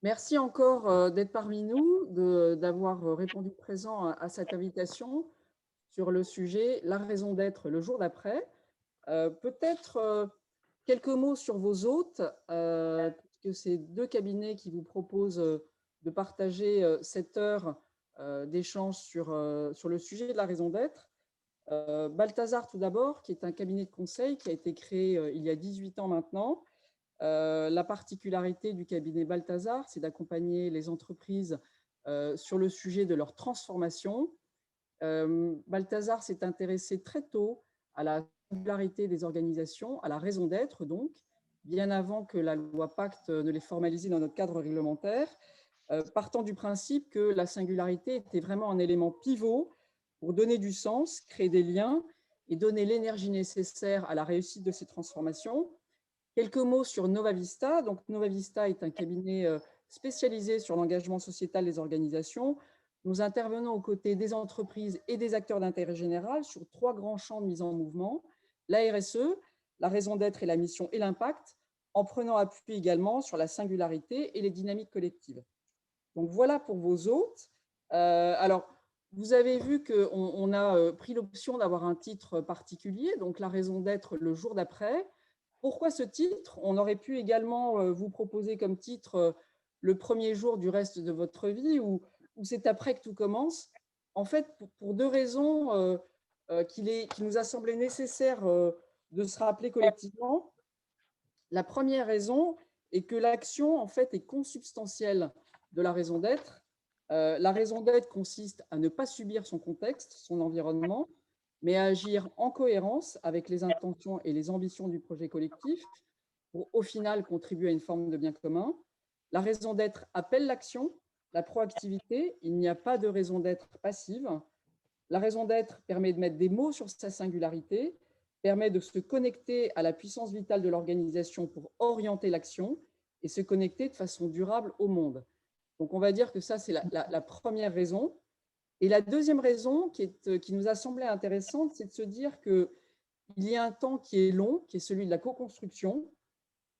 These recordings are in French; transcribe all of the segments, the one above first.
Merci encore d'être parmi nous, d'avoir répondu présent à cette invitation sur le sujet La raison d'être le jour d'après. Peut-être quelques mots sur vos hôtes, puisque c'est deux cabinets qui vous proposent de partager cette heure d'échange sur le sujet de la raison d'être. Balthazar, tout d'abord, qui est un cabinet de conseil qui a été créé il y a 18 ans maintenant. La particularité du cabinet Balthazar, c'est d'accompagner les entreprises sur le sujet de leur transformation. Balthazar s'est intéressé très tôt à la singularité des organisations, à la raison d'être, donc, bien avant que la loi Pacte ne les formalise dans notre cadre réglementaire, partant du principe que la singularité était vraiment un élément pivot pour donner du sens, créer des liens et donner l'énergie nécessaire à la réussite de ces transformations. Quelques mots sur Nova Vista. Donc, Nova Vista est un cabinet spécialisé sur l'engagement sociétal des organisations. Nous intervenons aux côtés des entreprises et des acteurs d'intérêt général sur trois grands champs de mise en mouvement. La RSE, la raison d'être et la mission et l'impact, en prenant appui également sur la singularité et les dynamiques collectives. Donc, voilà pour vos hôtes. Alors, vous avez vu qu'on a pris l'option d'avoir un titre particulier, donc la raison d'être le jour d'après. Pourquoi ce titre? On aurait pu également vous proposer comme titre le premier jour du reste de votre vie ou c'est après que tout commence. En fait, pour deux raisons qu'il nous a semblé nécessaire de se rappeler collectivement. La première raison est que l'action, en fait, est consubstantielle de la raison d'être. La raison d'être consiste à ne pas subir son contexte, son environnement, mais à agir en cohérence avec les intentions et les ambitions du projet collectif pour, au final, contribuer à une forme de bien commun. La raison d'être appelle l'action, la proactivité. Il n'y a pas de raison d'être passive. La raison d'être permet de mettre des mots sur sa singularité, permet de se connecter à la puissance vitale de l'organisation pour orienter l'action et se connecter de façon durable au monde. Donc, on va dire que ça, c'est la première raison. Et la deuxième raison qui nous a semblé intéressante, c'est de se dire qu'il y a un temps qui est long, qui est celui de la co-construction,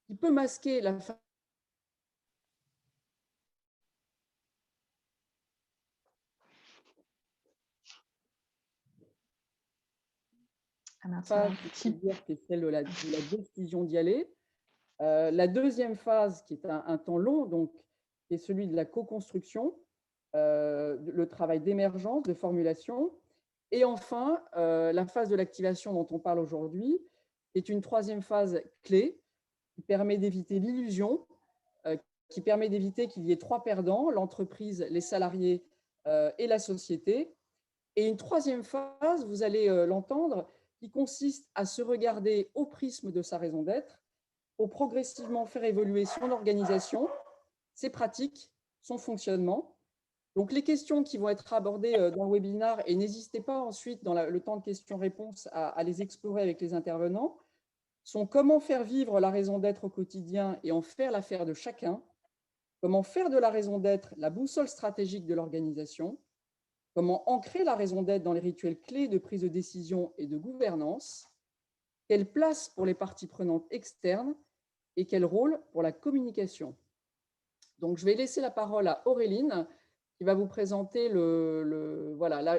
qui peut masquer la phase, qui est celle de la décision d'y aller. La deuxième phase, qui est un temps long, donc, qui est celui de la co-construction, le travail d'émergence, de formulation. Et enfin, la phase de l'activation dont on parle aujourd'hui est une troisième phase clé qui permet d'éviter l'illusion, qui permet d'éviter qu'il y ait trois perdants, l'entreprise, les salariés et la société. Et une troisième phase, vous allez l'entendre, qui consiste à se regarder au prisme de sa raison d'être, pour progressivement faire évoluer son organisation, ses pratiques, son fonctionnement. Donc, les questions qui vont être abordées dans le webinaire, et n'hésitez pas ensuite, dans le temps de questions-réponses, à les explorer avec les intervenants, sont comment faire vivre la raison d'être au quotidien et en faire l'affaire de chacun, comment faire de la raison d'être la boussole stratégique de l'organisation, comment ancrer la raison d'être dans les rituels clés de prise de décision et de gouvernance, quelle place pour les parties prenantes externes et quel rôle pour la communication. Donc, je vais laisser la parole à Auréline, qui va vous présenter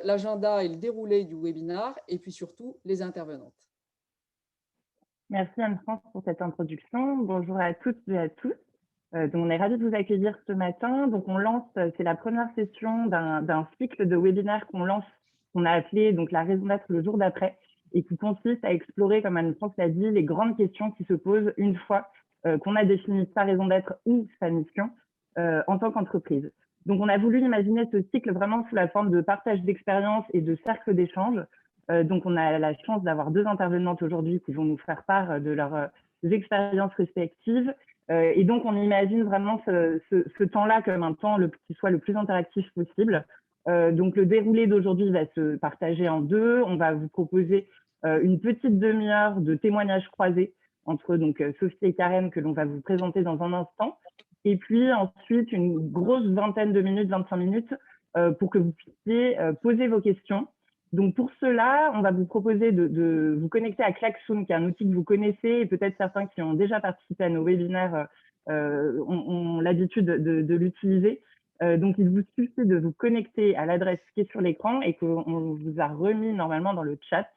l'agenda et le déroulé du webinaire, et puis surtout les intervenantes. Merci Anne-France pour cette introduction. Bonjour à toutes et à tous. Donc on est ravis de vous accueillir ce matin. Donc on lance, c'est la première session d'un cycle de webinaires qu'on lance, qu'on a appelé donc la raison d'être le jour d'après, et qui consiste à explorer, comme Anne-France l'a dit, les grandes questions qui se posent une fois qu'on a défini sa raison d'être ou sa mission en tant qu'entreprise. Donc on a voulu imaginer ce cycle vraiment sous la forme de partage d'expériences et de cercles d'échange. Donc on a la chance d'avoir deux intervenantes aujourd'hui qui vont nous faire part de leurs expériences respectives. Et donc, on imagine vraiment ce temps-là comme un temps qui soit le plus interactif possible. Donc, le déroulé d'aujourd'hui va se partager en deux. On va vous proposer une petite demi-heure de témoignages croisés entre donc, Sophie et Karen que l'on va vous présenter dans un instant. Et puis ensuite, une grosse vingtaine de minutes, 25 minutes, pour que vous puissiez poser vos questions. Donc, pour cela, on va vous proposer de vous connecter à Klaxoon, qui est un outil que vous connaissez, et peut-être certains qui ont déjà participé à nos webinaires ont l'habitude de l'utiliser. Donc, il vous suffit de vous connecter à l'adresse qui est sur l'écran et qu'on vous a remis normalement dans le chat.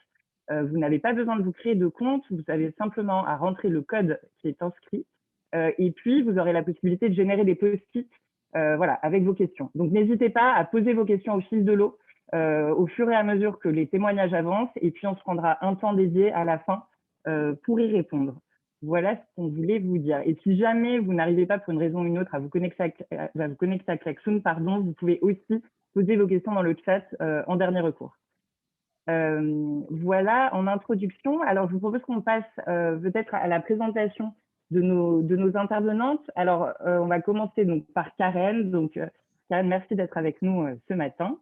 Vous n'avez pas besoin de vous créer de compte, vous avez simplement à rentrer le code qui est inscrit. Et puis, vous aurez la possibilité de générer des post-it voilà, avec vos questions. Donc, n'hésitez pas à poser vos questions au fil de l'eau, au fur et à mesure que les témoignages avancent. Et puis, on se prendra un temps dédié à la fin pour y répondre. Voilà ce qu'on voulait vous dire. Et si jamais vous n'arrivez pas pour une raison ou une autre à vous connecter à Klaxoon, pardon, vous pouvez aussi poser vos questions dans le chat en dernier recours. Voilà en introduction. Alors, je vous propose qu'on passe peut-être à la présentation de nos intervenantes. Alors, on va commencer donc par Karen. Donc, Karen, merci d'être avec nous ce matin.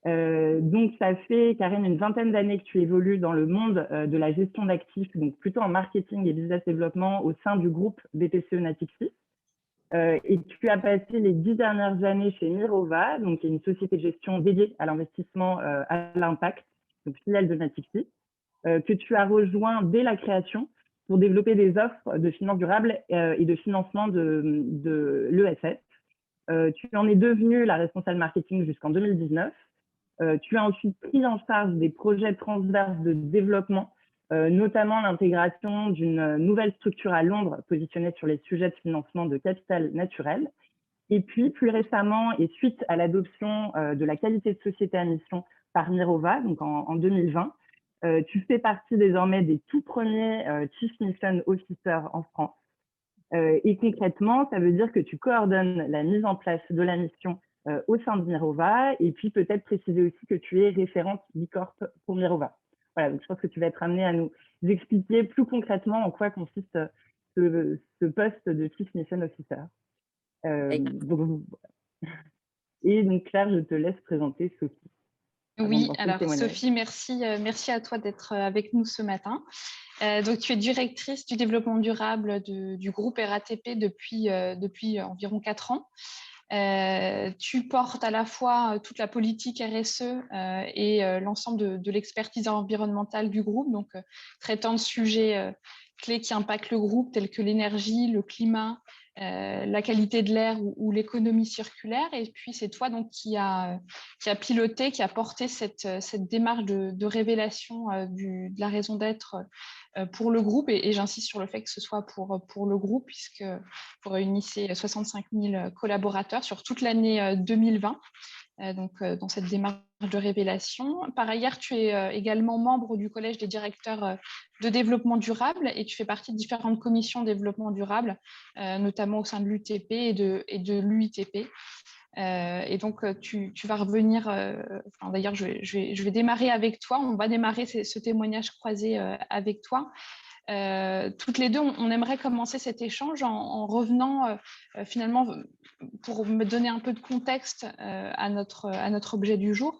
Donc, ça fait, Karen, une vingtaine d'années que tu évolues dans le monde de la gestion d'actifs, donc plutôt en marketing et business développement au sein du groupe BPCE Natixis. Et tu as passé les 10 dernières années chez Mirova, donc qui est une société de gestion dédiée à l'investissement à l'impact, donc filiale de Natixis, que tu as rejoint dès la création pour développer des offres de finances durables et de financement de l'ESS. Tu en es devenue la responsable marketing jusqu'en 2019. Tu as ensuite pris en charge des projets transverses de développement, notamment l'intégration d'une nouvelle structure à Londres positionnée sur les sujets de financement de capital naturel. Et puis, plus récemment, et suite à l'adoption de la qualité de société à mission par Mirova, donc en 2020, tu fais partie désormais des tout premiers Chief Mission Officer en France. Et concrètement, ça veut dire que tu coordonnes la mise en place de la mission au sein de Mirova, et puis peut-être préciser aussi que tu es référente Bicorp pour Mirova. Voilà, donc je pense que tu vas être amenée à nous expliquer plus concrètement en quoi consiste ce poste de Chief Mission Officer. Et donc Claire, je te laisse présenter Sophie. Oui, alors Sophie, merci à toi d'être avec nous ce matin. Donc, tu es directrice du développement durable du groupe RATP depuis environ 4 ans. Tu portes à la fois toute la politique RSE et l'ensemble de l'expertise environnementale du groupe, donc traitant de sujets clés qui impactent le groupe, tels que l'énergie, le climat, la qualité de l'air ou l'économie circulaire. Et puis, c'est toi donc, qui a piloté, qui a porté cette démarche de révélation de la raison d'être pour le groupe. Et j'insiste sur le fait que ce soit pour le groupe, puisque vous réunissez 65 000 collaborateurs sur toute l'année 2020. Dans cette démarche de révélation. Par ailleurs, tu es également membre du Collège des directeurs de développement durable et tu fais partie de différentes commissions de développement durable, notamment au sein de l'UTP et de l'UITP. Et donc, tu vas revenir, d'ailleurs, je vais démarrer avec toi, on va démarrer ce témoignage croisé avec toi. Toutes les deux, on aimerait commencer cet échange en revenant finalement, pour me donner un peu de contexte à notre objet du jour,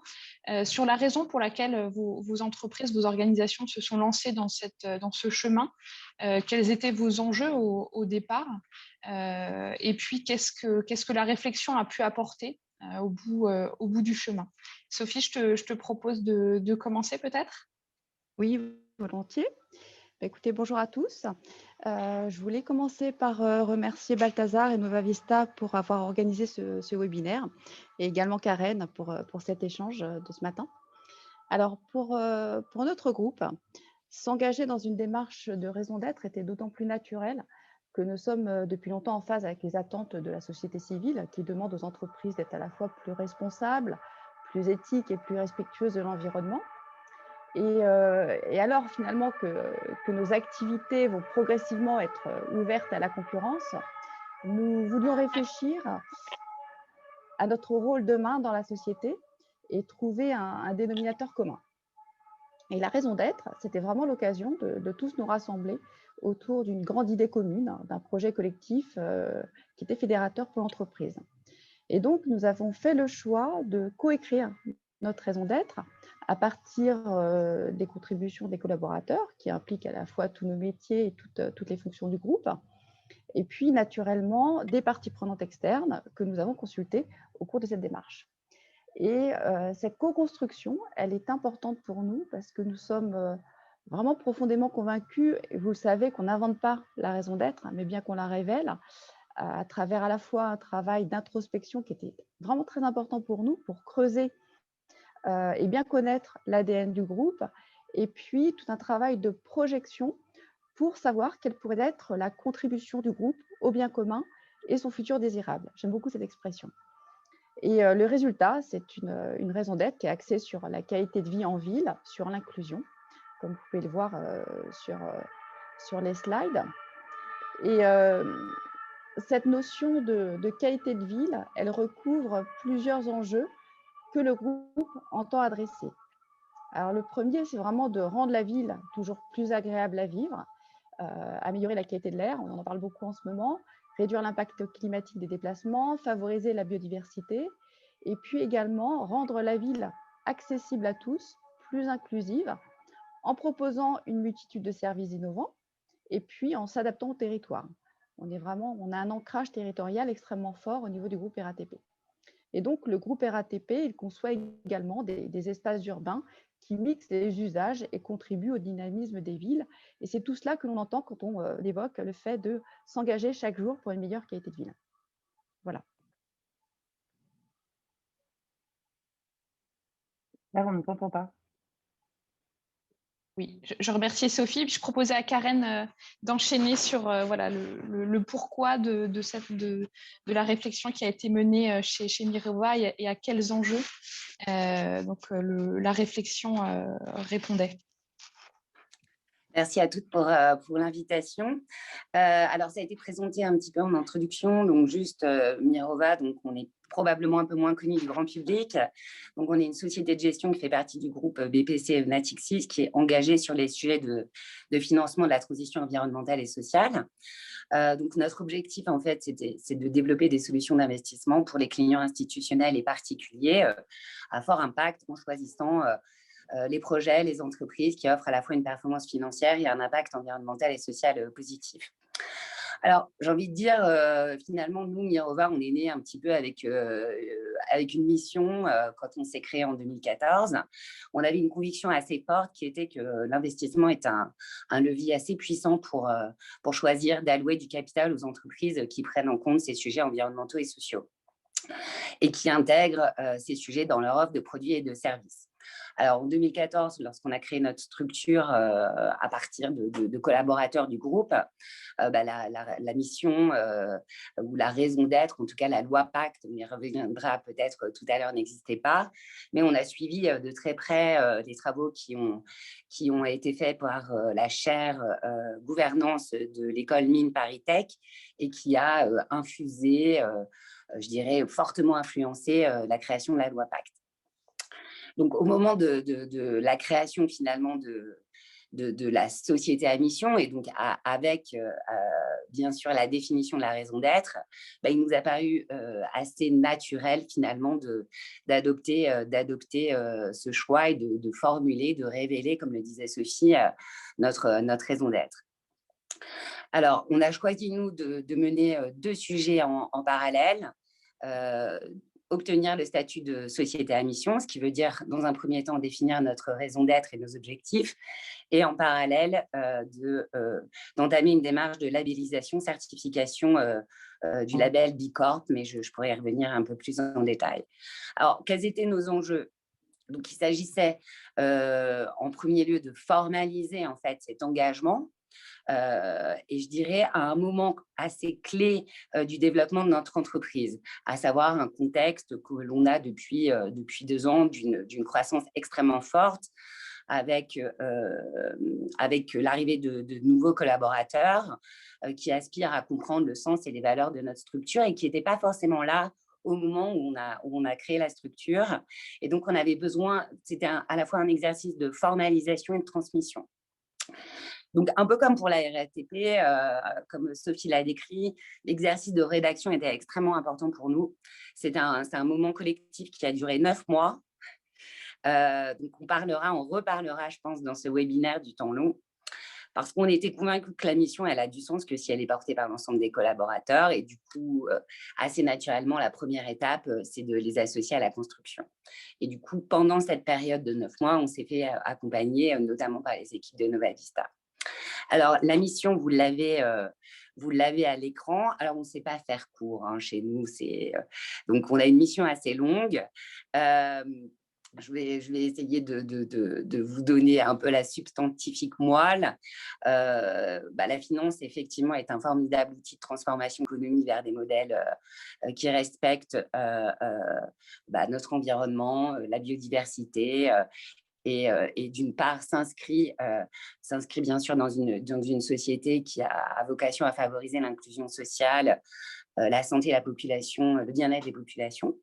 sur la raison pour laquelle vos entreprises, vos organisations se sont lancées dans ce chemin, quels étaient vos enjeux au départ, et puis qu'est-ce que la réflexion a pu apporter au bout du chemin. Sophie, je te propose de commencer peut-être. Oui, volontiers. Écoutez, bonjour à tous. Je voulais commencer par remercier Balthazar et Nova Vista pour avoir organisé ce webinaire et également Karen pour cet échange de ce matin. Alors, pour notre groupe, s'engager dans une démarche de raison d'être était d'autant plus naturel que nous sommes depuis longtemps en phase avec les attentes de la société civile qui demande aux entreprises d'être à la fois plus responsables, plus éthiques et plus respectueuses de l'environnement. Et alors finalement que nos activités vont progressivement être ouvertes à la concurrence, nous voulions réfléchir à notre rôle demain dans la société et trouver un dénominateur commun. Et la raison d'être, c'était vraiment l'occasion de tous nous rassembler autour d'une grande idée commune, d'un projet collectif qui était fédérateur pour l'entreprise. Et donc, nous avons fait le choix de coécrire notre raison d'être à partir des contributions des collaborateurs qui impliquent à la fois tous nos métiers et toutes les fonctions du groupe, et puis naturellement des parties prenantes externes que nous avons consultées au cours de cette démarche. Et cette co-construction, elle est importante pour nous parce que nous sommes vraiment profondément convaincus, et vous le savez, qu'on n'invente pas la raison d'être, mais bien qu'on la révèle à travers à la fois un travail d'introspection qui était vraiment très important pour nous, pour creuser et bien connaître l'ADN du groupe, et puis tout un travail de projection pour savoir quelle pourrait être la contribution du groupe au bien commun et son futur désirable. J'aime beaucoup cette expression. Et le résultat, c'est une raison d'être qui est axée sur la qualité de vie en ville, sur l'inclusion, comme vous pouvez le voir sur les slides. Et cette notion de qualité de ville, elle recouvre plusieurs enjeux que le groupe entend adresser. Alors le premier, c'est vraiment de rendre la ville toujours plus agréable à vivre, améliorer la qualité de l'air, on en parle beaucoup en ce moment, réduire l'impact climatique des déplacements, favoriser la biodiversité, et puis également rendre la ville accessible à tous, plus inclusive, en proposant une multitude de services innovants, et puis en s'adaptant au territoire. On a un ancrage territorial extrêmement fort au niveau du groupe RATP. Et donc, le groupe RATP, il conçoit également des espaces urbains qui mixent les usages et contribuent au dynamisme des villes. Et c'est tout cela que l'on entend quand on évoque le fait de s'engager chaque jour pour une meilleure qualité de ville. Voilà. Là, on ne t'entend pas. Oui, je remercie Sophie. Je proposais à Karen d'enchaîner sur voilà, le pourquoi de la réflexion qui a été menée chez Mirova et à quels enjeux la réflexion répondait. Merci à toutes pour l'invitation. Alors, ça a été présenté un petit peu en introduction. Donc, juste Mirova, donc on est probablement un peu moins connu du grand public. Donc, on est une société de gestion qui fait partie du groupe BPC Natixis, qui est engagée sur les sujets de financement de la transition environnementale et sociale. Donc, notre objectif, en fait, c'est de développer des solutions d'investissement pour les clients institutionnels et particuliers à fort impact en choisissant les projets, les entreprises qui offrent à la fois une performance financière et un impact environnemental et social positif. Alors, j'ai envie de dire, finalement, nous, Mirova, on est né un petit peu avec une mission quand on s'est créé en 2014. On avait une conviction assez forte qui était que l'investissement est un levier assez puissant pour choisir d'allouer du capital aux entreprises qui prennent en compte ces sujets environnementaux et sociaux et qui intègrent ces sujets dans leur offre de produits et de services. Alors, en 2014, lorsqu'on a créé notre structure à partir de collaborateurs du groupe, la mission ou la raison d'être, en tout cas la loi Pacte, on y reviendra peut-être tout à l'heure, n'existait pas, mais on a suivi de très près les travaux qui ont été faits par la chaire gouvernance de l'école Mines Paris Tech et qui a infusé, je dirais, fortement influencé la création de la loi Pacte. Donc, au moment de la création finalement de la société à mission et donc avec bien sûr la définition de la raison d'être, il nous a paru assez naturel finalement d'adopter ce choix et de formuler, de révéler, comme le disait Sophie, notre raison d'être. Alors, on a choisi, nous, de mener deux sujets en parallèle. Obtenir le statut de société à mission, ce qui veut dire, dans un premier temps, définir notre raison d'être et nos objectifs, et en parallèle, d'entamer une démarche de labellisation, certification du label B Corp, mais je pourrais y revenir un peu plus en détail. Alors, quels étaient nos enjeux ? Donc, il s'agissait en premier lieu de formaliser en fait cet engagement. Et je dirais à un moment assez clé du développement de notre entreprise, à savoir un contexte que l'on a depuis 2 ans d'une croissance extrêmement forte, avec l'arrivée de nouveaux collaborateurs qui aspirent à comprendre le sens et les valeurs de notre structure et qui n'étaient pas forcément là au moment où on a créé la structure. Et donc, on avait besoin, c'était à la fois un exercice de formalisation et de transmission. Donc, un peu comme pour la RATP, comme Sophie l'a décrit, l'exercice de rédaction était extrêmement important pour nous. C'est un moment collectif qui a duré 9 mois. Donc, on reparlera, je pense, dans ce webinaire du temps long, parce qu'on était convaincus que la mission, elle a du sens que si elle est portée par l'ensemble des collaborateurs. Et du coup, assez naturellement, la première étape, c'est de les associer à la construction. Et du coup, pendant cette période de 9 mois, on s'est fait accompagner, notamment par les équipes de Nova Vista. Alors, la mission, vous l'avez vous l'avez à l'écran. Alors, on ne sait pas faire court hein, chez nous. Donc, on a une mission assez longue. Je vais essayer de vous donner un peu la substantifique moelle. La finance, effectivement, est un formidable outil de transformation économique vers des modèles qui respectent notre environnement, la biodiversité, et d'une part s'inscrit bien sûr dans une société qui a vocation à favoriser l'inclusion sociale, la santé de la population, le bien-être des populations.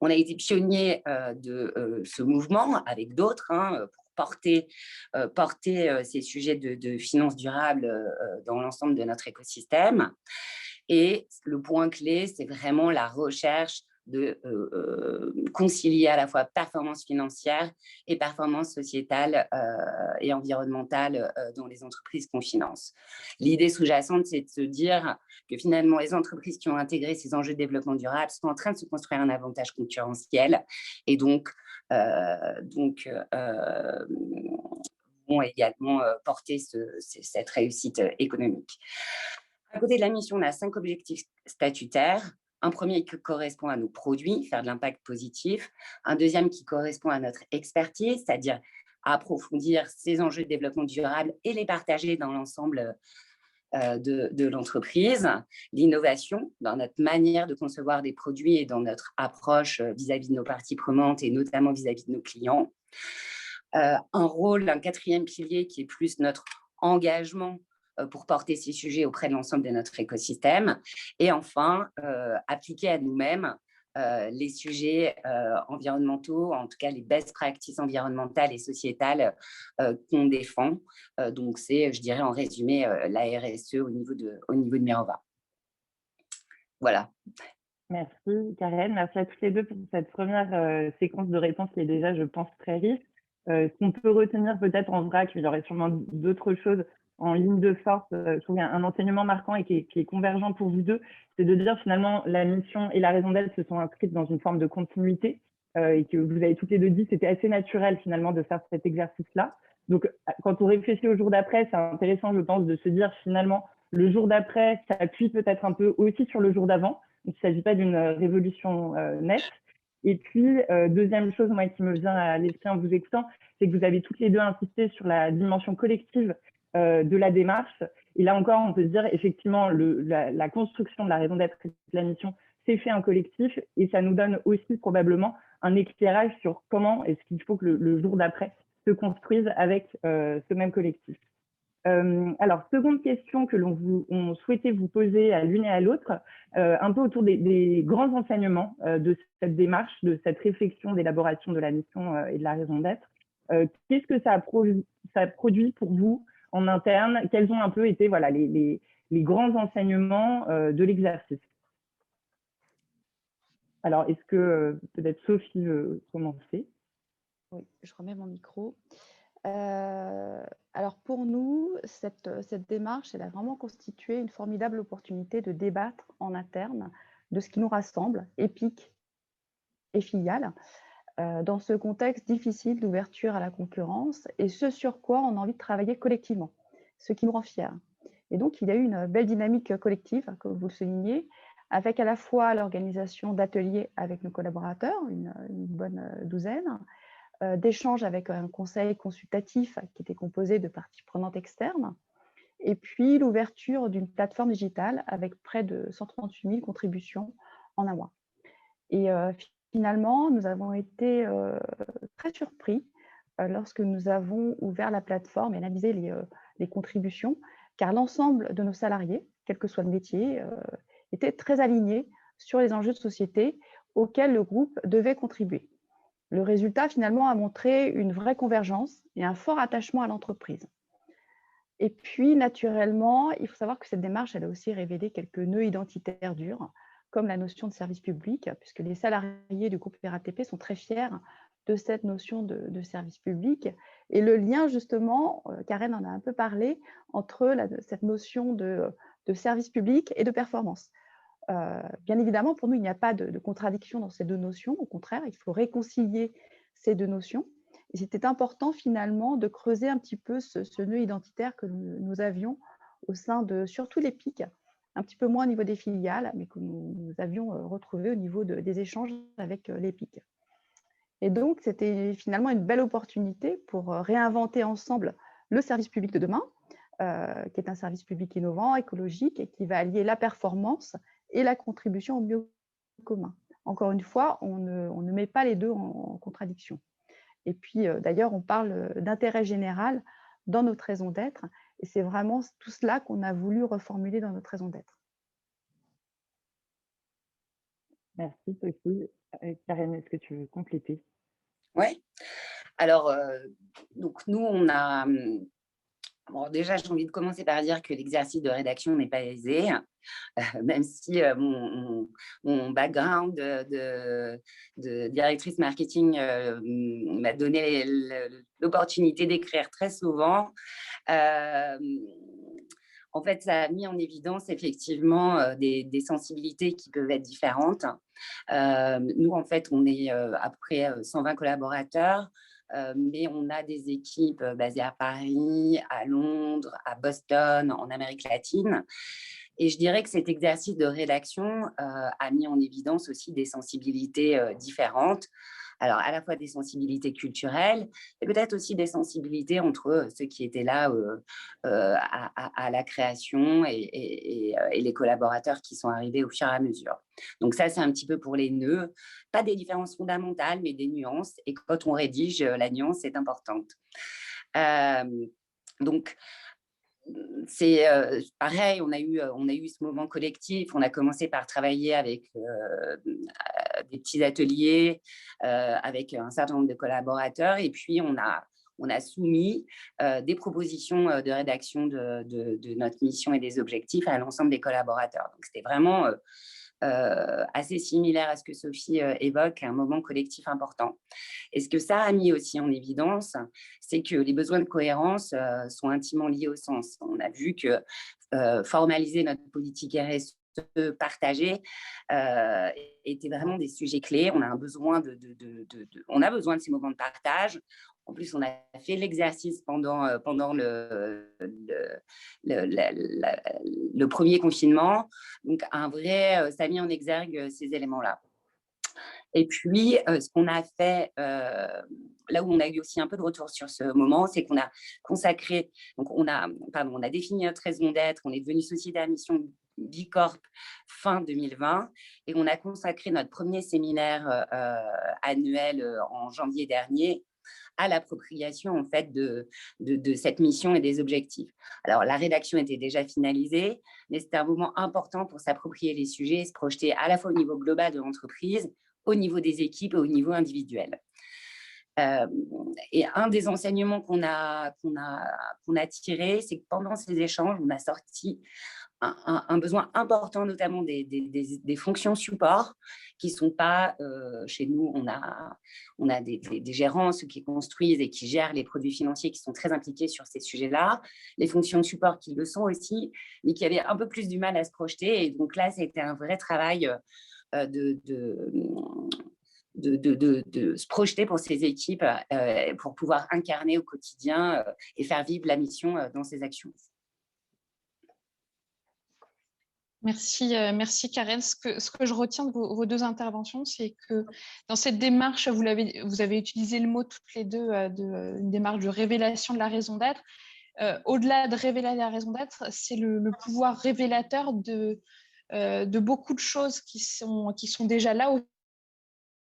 On a été pionnier de ce mouvement avec d'autres pour porter ces sujets de finances durables dans l'ensemble de notre écosystème. Et le point clé, c'est vraiment la recherche de concilier à la fois performance financière et performance sociétale et environnementale dans les entreprises qu'on finance. L'idée sous-jacente, c'est de se dire que finalement, les entreprises qui ont intégré ces enjeux de développement durable sont en train de se construire un avantage concurrentiel et donc vont également porter cette réussite économique. À côté de la mission, on a 5 objectifs statutaires. Un premier qui correspond à nos produits, faire de l'impact positif. Un deuxième qui correspond à notre expertise, c'est-à-dire approfondir ces enjeux de développement durable et les partager dans l'ensemble de l'entreprise. L'innovation dans notre manière de concevoir des produits et dans notre approche vis-à-vis de nos parties prenantes et notamment vis-à-vis de nos clients. Un quatrième pilier qui est plus notre engagement pour porter ces sujets auprès de l'ensemble de notre écosystème. Et enfin, appliquer à nous-mêmes les sujets environnementaux, en tout cas les best practices environnementales et sociétales qu'on défend. Donc, c'est, je dirais en résumé, la RSE au niveau de Mirova. Voilà. Merci Karen, merci à toutes les deux pour cette première séquence de réponses qui est déjà, je pense, très riche. Ce qu'on peut retenir peut-être en vrac, il y aurait sûrement d'autres choses en ligne de force, je trouve qu'il y a un enseignement marquant et qui est convergent pour vous deux, c'est de dire finalement la mission et la raison d'être se sont inscrites dans une forme de continuité et que vous avez toutes les deux dit c'était assez naturel finalement de faire cet exercice-là. Donc quand on réfléchit au jour d'après, c'est intéressant je pense de se dire finalement le jour d'après s'appuie peut-être un peu aussi sur le jour d'avant, il ne s'agit pas d'une révolution nette. Et puis, deuxième chose moi, qui me vient à l'esprit en vous écoutant, c'est que vous avez toutes les deux insisté sur la dimension collective de la démarche. Et là encore, on peut se dire effectivement, la construction de la raison d'être de la mission s'est fait en collectif et ça nous donne aussi probablement un éclairage sur comment est-ce qu'il faut que le jour d'après se construise avec ce même collectif. Alors, seconde question que on souhaitait vous poser à l'une et à l'autre, un peu autour des grands enseignements de cette démarche, de cette réflexion d'élaboration de la mission et de la raison d'être. Qu'est-ce que ça a produit pour vous en interne? Quels ont un peu été voilà, les grands enseignements de l'exercice? Alors, est-ce que peut-être Sophie veut commencer? Oui, je remets mon micro. Alors pour nous, cette démarche, elle a vraiment constitué une formidable opportunité de débattre en interne de ce qui nous rassemble, EPIC et filiales, dans ce contexte difficile d'ouverture à la concurrence et ce sur quoi on a envie de travailler collectivement, ce qui nous rend fiers. Et donc, il y a eu une belle dynamique collective, comme vous le soulignez, avec à la fois l'organisation d'ateliers avec nos collaborateurs, une bonne douzaine, d'échanges avec un conseil consultatif qui était composé de parties prenantes externes, et puis l'ouverture d'une plateforme digitale avec près de 138 000 contributions en un mois. Et finalement, nous avons été très surpris lorsque nous avons ouvert la plateforme et analysé les contributions, car l'ensemble de nos salariés, quel que soit le métier, étaient très alignés sur les enjeux de société auxquels le groupe devait contribuer. Le résultat, finalement, a montré une vraie convergence et un fort attachement à l'entreprise. Et puis, naturellement, il faut savoir que cette démarche, elle a aussi révélé quelques nœuds identitaires durs, comme la notion de service public, puisque les salariés du groupe RATP sont très fiers de cette notion de service public. Et le lien, justement, Karen en a un peu parlé, entre cette notion de service public et de performance. Bien évidemment, pour nous, il n'y a pas de contradiction dans ces deux notions. Au contraire, il faut réconcilier ces deux notions. Et c'était important, finalement, de creuser un petit peu ce nœud identitaire que nous avions au sein de surtout les PIC, un petit peu moins au niveau des filiales, mais que nous avions retrouvé au niveau des échanges avec les PIC. Et donc, c'était finalement une belle opportunité pour réinventer ensemble le service public de demain, qui est un service public innovant, écologique, et qui va allier la performance et la contribution au mieux commun. Encore une fois, on ne met pas les deux en contradiction. Et puis, d'ailleurs, on parle d'intérêt général dans notre raison d'être, et c'est vraiment tout cela qu'on a voulu reformuler dans notre raison d'être. Merci Sophie. Karen, est-ce que tu veux compléter? Oui. Alors, donc nous, on a... Bon, déjà, j'ai envie de commencer par dire que l'exercice de rédaction n'est pas aisé, même si mon background de directrice marketing m'a donné l'opportunité d'écrire très souvent. En fait, ça a mis en évidence effectivement des sensibilités qui peuvent être différentes. Nous, en fait, on est à peu près 120 collaborateurs. Mais on a des équipes basées à Paris, à Londres, à Boston, en Amérique latine. Et je dirais que cet exercice de rédaction a mis en évidence aussi des sensibilités différentes. Alors, à la fois des sensibilités culturelles et peut-être aussi des sensibilités entre ceux qui étaient là à la création et les collaborateurs qui sont arrivés au fur et à mesure. Donc ça, c'est un petit peu pour les nœuds. Pas des différences fondamentales, mais des nuances. Et quand on rédige, la nuance est importante. Donc, c'est pareil, on a eu ce moment collectif. On a commencé par travailler avec des petits ateliers, avec un certain nombre de collaborateurs. Et puis, on a soumis des propositions de rédaction de notre mission et des objectifs à l'ensemble des collaborateurs. Donc, c'était vraiment assez similaire à ce que Sophie évoque, un moment collectif important. Et ce que ça a mis aussi en évidence, c'est que les besoins de cohérence sont intimement liés au sens. On a vu que formaliser notre politique RSE partagée étaient vraiment des sujets clés. On a besoin de ces moments de partage. En plus, on a fait l'exercice pendant le premier confinement. Donc, ça a mis en exergue ces éléments-là. Et puis, ce qu'on a fait, là où on a eu aussi un peu de retour sur ce moment, c'est qu'on a consacré, donc on a défini notre raison d'être, on est devenu société à mission Bicorp fin 2020, et on a consacré notre premier séminaire annuel en janvier dernier à l'appropriation en fait de cette mission et des objectifs. Alors, la rédaction était déjà finalisée, mais c'était un moment important pour s'approprier les sujets et se projeter à la fois au niveau global de l'entreprise, au niveau des équipes et au niveau individuel. Et un des enseignements qu'on a tiré, c'est que pendant ces échanges, on a sorti un besoin important, notamment des fonctions support qui ne sont pas chez nous. On a des gérants, ceux qui construisent et qui gèrent les produits financiers, qui sont très impliqués sur ces sujets-là. Les fonctions de support qui le sont aussi, mais qui avaient un peu plus du mal à se projeter. Et donc là, c'était un vrai travail de se projeter pour ces équipes, pour pouvoir incarner au quotidien et faire vivre la mission dans ces actions. Merci Karen. Ce que je retiens de vos deux interventions, c'est que dans cette démarche, vous avez utilisé le mot toutes les deux, une démarche de révélation de la raison d'être. Au-delà de révéler la raison d'être, c'est le pouvoir révélateur de beaucoup de choses qui sont déjà là au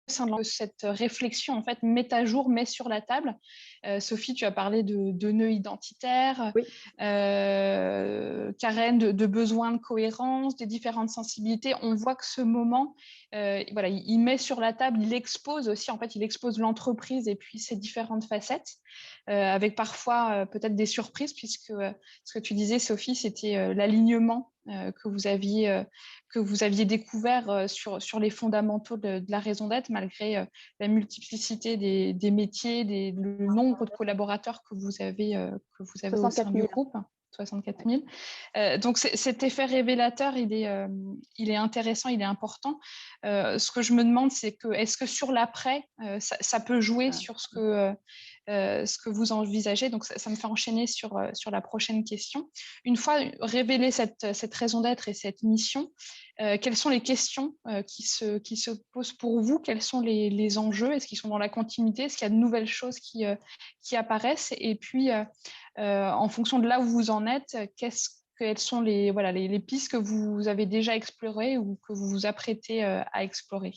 sein de cette réflexion, en fait, met à jour, met sur la table. Sophie, tu as parlé de nœuds identitaires, oui. Karen, de besoins de cohérence, des différentes sensibilités. On voit que ce moment, voilà, il met sur la table, il expose aussi, en fait, il expose l'entreprise et puis ses différentes facettes, avec parfois peut-être des surprises, puisque ce que tu disais, Sophie, c'était l'alignement que vous aviez découvert sur les fondamentaux de la raison d'être, malgré la multiplicité des métiers, le nombre de collaborateurs que vous avez au sein du groupe. 64 000. Donc, cet effet révélateur, il est intéressant, il est important. Ce que je me demande, c'est que est-ce que sur l'après, ça peut jouer sur ce que vous envisagez. Donc, ça me fait enchaîner sur la prochaine question. Une fois révélée cette raison d'être et cette mission, quelles sont les questions qui se posent pour vous? Quels sont les enjeux? Est-ce qu'ils sont dans la continuité? Est-ce qu'il y a de nouvelles choses qui apparaissent? Et puis, en fonction de là où vous en êtes, quelles sont les pistes que vous avez déjà explorées ou que vous vous apprêtez à explorer?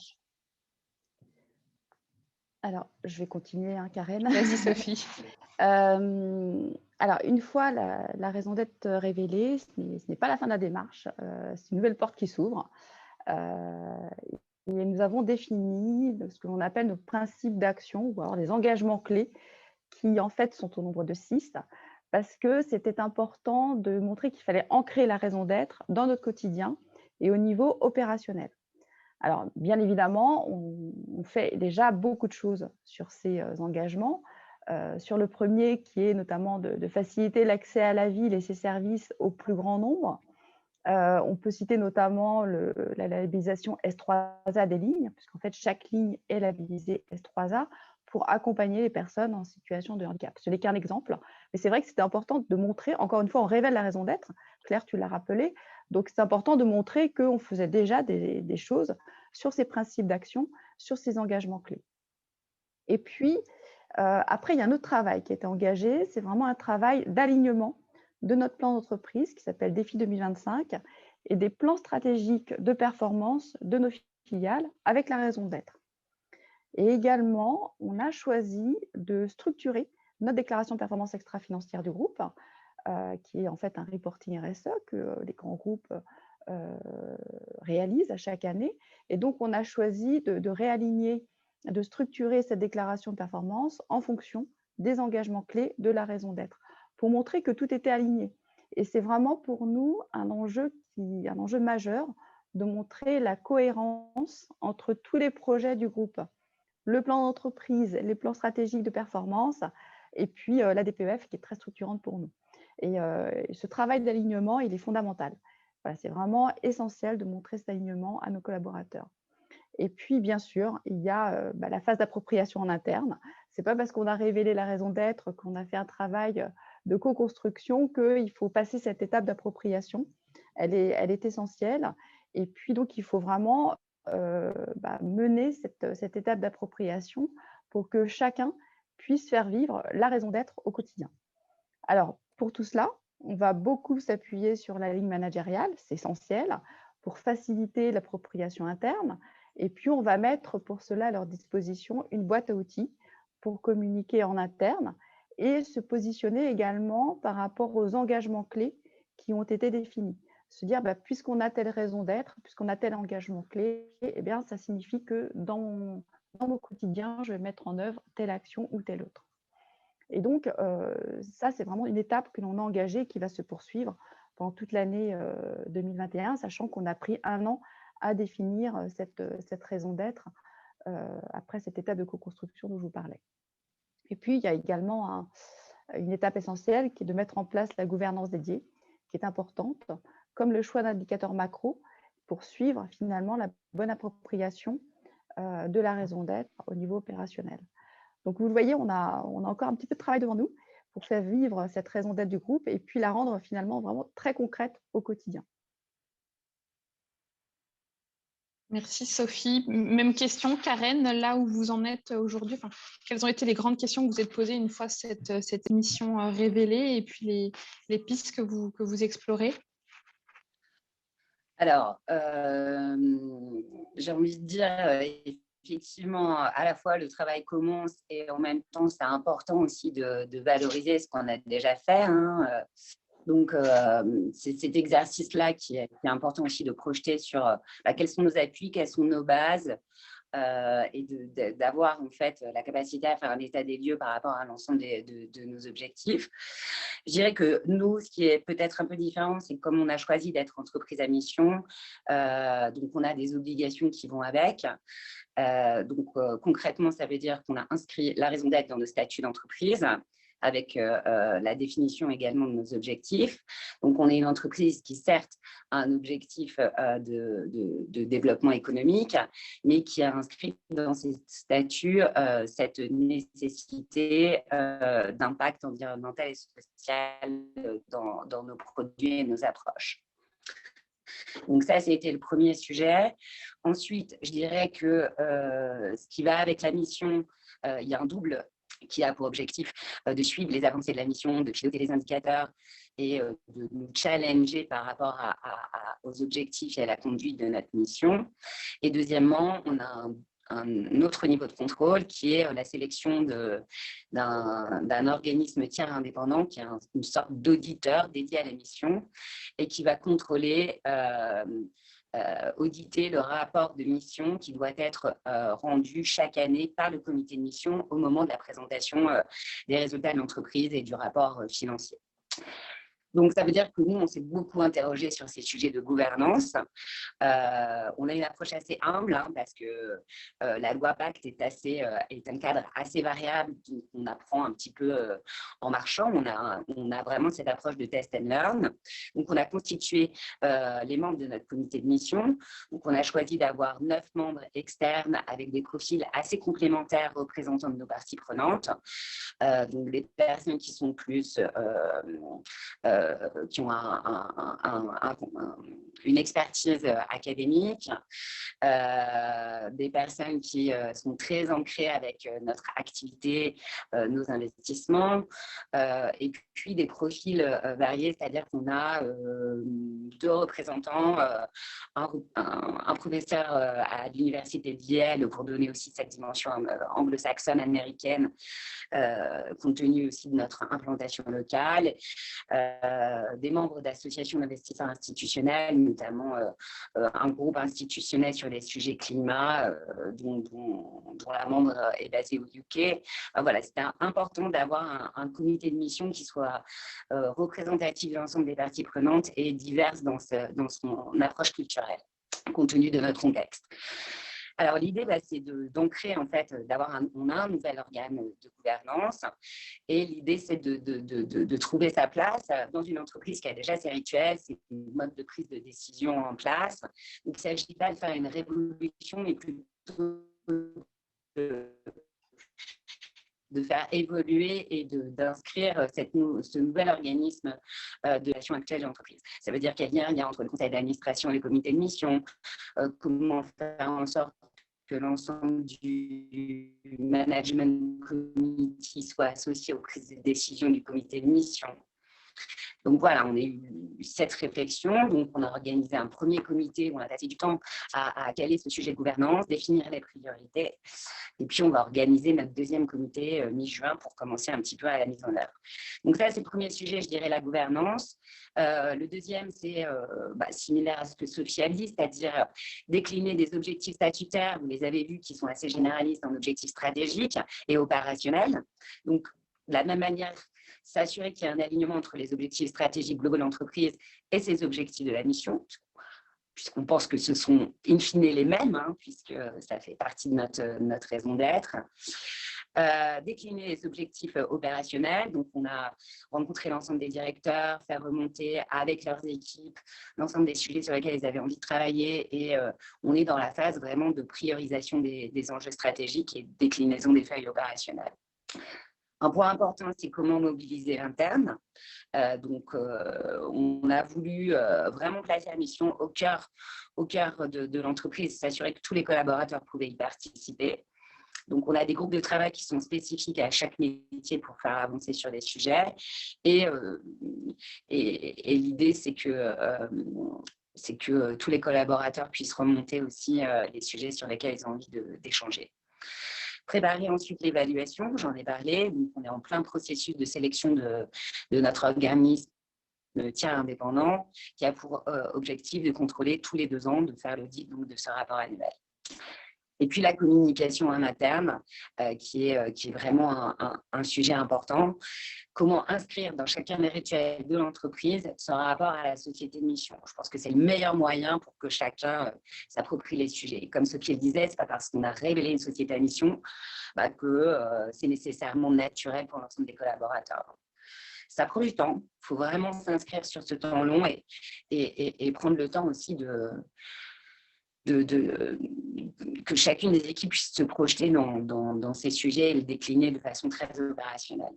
Alors, je vais continuer, hein, Karen. Vas-y, Sophie. Alors, une fois la raison d'être révélée, ce n'est pas la fin de la démarche, c'est une nouvelle porte qui s'ouvre. Et nous avons défini ce que l'on appelle nos principes d'action ou alors les engagements clés qui, en fait, sont au nombre de 6 parce que c'était important de montrer qu'il fallait ancrer la raison d'être dans notre quotidien et au niveau opérationnel. Alors, bien évidemment, on fait déjà beaucoup de choses sur ces engagements. Sur le premier, qui est notamment de faciliter l'accès à la ville et ses services au plus grand nombre. On peut citer notamment la labellisation S3A des lignes, puisqu'en fait, chaque ligne est labellisée S3A pour accompagner les personnes en situation de handicap. Ce n'est qu'un exemple, mais c'est vrai que c'était important de montrer, encore une fois, on révèle la raison d'être. Claire, tu l'as rappelé. Donc, c'est important de montrer qu'on faisait déjà des choses sur ces principes d'action, sur ces engagements clés. Et puis, après, il y a un autre travail qui a été engagé, c'est vraiment un travail d'alignement de notre plan d'entreprise qui s'appelle Défi 2025 et des plans stratégiques de performance de nos filiales avec la raison d'être. Et également, on a choisi de structurer notre déclaration de performance extra-financière du groupe, qui est en fait un reporting RSE que les grands groupes réalisent à chaque année. Et donc, on a choisi de réaligner, de structurer cette déclaration de performance en fonction des engagements clés de la raison d'être, pour montrer que tout était aligné. Et c'est vraiment pour nous un enjeu majeur de montrer la cohérence entre tous les projets du groupe. Le plan d'entreprise, les plans stratégiques de performance, et puis la DPEF qui est très structurante pour nous. Et ce travail d'alignement, il est fondamental. Voilà, c'est vraiment essentiel de montrer cet alignement à nos collaborateurs. Et puis, bien sûr, il y a la phase d'appropriation en interne. Ce n'est pas parce qu'on a révélé la raison d'être, qu'on a fait un travail de co-construction qu'il faut passer cette étape d'appropriation. Elle est essentielle. Et puis, donc, il faut vraiment mener cette étape d'appropriation pour que chacun puisse faire vivre la raison d'être au quotidien. Alors, pour tout cela, on va beaucoup s'appuyer sur la ligne managériale, c'est essentiel, pour faciliter l'appropriation interne. Et puis, on va mettre pour cela à leur disposition une boîte à outils pour communiquer en interne et se positionner également par rapport aux engagements clés qui ont été définis. Se dire, puisqu'on a telle raison d'être, puisqu'on a tel engagement clé, eh bien, ça signifie que dans mon quotidien, je vais mettre en œuvre telle action ou telle autre. Et donc, ça, c'est vraiment une étape que l'on a engagée qui va se poursuivre pendant toute l'année 2021, sachant qu'on a pris 1 an à définir cette raison d'être après cette étape de co-construction dont je vous parlais. Et puis, il y a également une étape essentielle qui est de mettre en place la gouvernance dédiée, qui est importante, comme le choix d'indicateurs macro pour suivre finalement la bonne appropriation de la raison d'être au niveau opérationnel. Donc, vous le voyez, on a encore un petit peu de travail devant nous pour faire vivre cette raison d'être du groupe et puis la rendre finalement vraiment très concrète au quotidien. Merci Sophie. Même question, Karen, là où vous en êtes aujourd'hui, quelles ont été les grandes questions que vous êtes posées une fois cette mission révélée et puis les pistes que vous explorez? Alors, j'ai envie de dire, effectivement, à la fois le travail commence et en même temps, c'est important aussi de valoriser ce qu'on a déjà fait. Donc, c'est cet exercice-là qui est important aussi de projeter sur quels sont nos appuis, quelles sont nos bases, et d'avoir en fait la capacité à faire un état des lieux par rapport à l'ensemble de nos objectifs. Je dirais que nous, ce qui est peut-être un peu différent, c'est que comme on a choisi d'être entreprise à mission, donc on a des obligations qui vont avec. Donc concrètement, ça veut dire qu'on a inscrit la raison d'être dans nos statuts d'entreprise. avec la définition également de nos objectifs. Donc, on est une entreprise qui, certes, a un objectif de développement économique, mais qui a inscrit dans ses statuts cette nécessité d'impact environnemental et social dans nos produits et nos approches. Donc ça, c'était le premier sujet. Ensuite, je dirais que ce qui va avec la mission, il y a un double qui a pour objectif de suivre les avancées de la mission, de piloter les indicateurs et de nous challenger par rapport aux objectifs et à la conduite de notre mission. Et deuxièmement, on a un autre niveau de contrôle qui est la sélection d'un organisme tiers indépendant qui est une sorte d'auditeur dédié à la mission et qui va contrôler, auditer le rapport de mission qui doit être rendu chaque année par le comité de mission au moment de la présentation des résultats de l'entreprise et du rapport financier. Donc, ça veut dire que nous, on s'est beaucoup interrogé sur ces sujets de gouvernance. On a une approche assez humble parce que la loi Pacte est un cadre assez variable qu'on apprend un petit peu en marchant. On a vraiment cette approche de test and learn. Donc, on a constitué les membres de notre comité de mission. Donc, on a choisi d'avoir 9 membres externes avec des profils assez complémentaires représentant de nos parties prenantes. Donc, des personnes qui sont plus... qui ont une expertise académique, des personnes qui sont très ancrées avec notre activité, nos investissements, et puis des profils variés, c'est-à-dire qu'on a 2 représentants, un professeur à l'université de Yale pour donner aussi cette dimension anglo-saxonne américaine, compte tenu aussi de notre implantation locale, des membres d'associations d'investisseurs institutionnels, notamment un groupe institutionnel sur les sujets climat, dont la membre est basée au UK. Voilà, c'était important d'avoir un comité de mission qui soit représentatif de l'ensemble des parties prenantes et diverse dans son approche culturelle, compte tenu de notre contexte. Alors, l'idée, c'est d'ancrer, en fait, on a un nouvel organe de gouvernance et l'idée, c'est de trouver sa place dans une entreprise qui a déjà ses rituels, ses modes de prise de décision en place. Donc, il ne s'agit pas de faire une révolution, mais plutôt de faire évoluer et d'inscrire ce nouvel organisme de l'action actuelle de l'entreprise. Ça veut dire qu'il y a un lien entre le conseil d'administration et le comité de mission, comment faire en sorte que l'ensemble du management committee soit associé aux prises de décision du comité de mission. Donc voilà, on a eu cette réflexion. Donc on a organisé un premier comité où on a passé du temps à caler ce sujet de gouvernance, définir les priorités. Et puis on va organiser notre deuxième comité mi-juin pour commencer un petit peu à la mise en œuvre. Donc ça, c'est le premier sujet, je dirais, la gouvernance. Le deuxième, c'est similaire à ce que Sophie a dit, c'est-à-dire décliner des objectifs statutaires, vous les avez vus, qui sont assez généralistes en objectifs stratégiques et opérationnels. Donc, de la même manière, s'assurer qu'il y a un alignement entre les objectifs stratégiques globaux de l'entreprise et ses objectifs de la mission, puisqu'on pense que ce sont in fine les mêmes, puisque ça fait partie de notre raison d'être. Décliner les objectifs opérationnels. Donc, on a rencontré l'ensemble des directeurs, faire remonter avec leurs équipes l'ensemble des sujets sur lesquels ils avaient envie de travailler et on est dans la phase vraiment de priorisation des enjeux stratégiques et de déclinaison des feuilles opérationnelles. Un point important, c'est comment mobiliser l'interne. Donc, on a voulu vraiment placer la mission au cœur de l'entreprise, s'assurer que tous les collaborateurs pouvaient y participer. Donc, on a des groupes de travail qui sont spécifiques à chaque métier pour faire avancer sur des sujets. Et l'idée, c'est que tous les collaborateurs puissent remonter aussi les sujets sur lesquels ils ont envie d'échanger. Préparer ensuite l'évaluation, j'en ai parlé. Donc, on est en plein processus de sélection de notre organisme tiers indépendant qui a pour objectif de contrôler tous les 2 ans, de faire l'audit de ce rapport annuel. Et puis la communication en interne, qui est vraiment un sujet important. Comment inscrire dans chacun des rituels de l'entreprise son rapport à la société de mission. Je pense que c'est le meilleur moyen pour que chacun s'approprie les sujets. Et comme Sophie le disait, ce n'est pas parce qu'on a révélé une société à mission que c'est nécessairement naturel pour l'ensemble des collaborateurs. Ça prend du temps, il faut vraiment s'inscrire sur ce temps long et prendre le temps aussi que chacune des équipes puisse se projeter dans ces sujets et les décliner de façon très opérationnelle.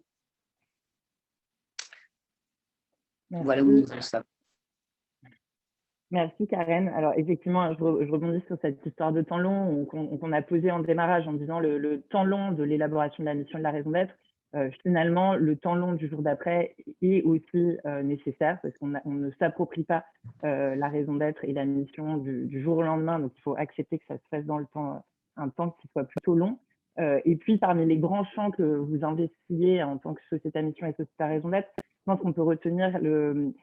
Merci. Voilà où nous en sommes. Merci Karen. Alors effectivement, je rebondis sur cette histoire de temps long qu'on a posé en démarrage en disant le temps long de l'élaboration de la mission de la raison d'être. Finalement, le temps long du jour d'après est aussi nécessaire parce qu'on ne s'approprie pas la raison d'être et la mission du jour au lendemain. Donc, il faut accepter que ça se fasse dans le temps, un temps qui soit plutôt long. Et puis, parmi les grands champs que vous investiguez en tant que société à mission et société à raison d'être, je pense qu'on peut retenir le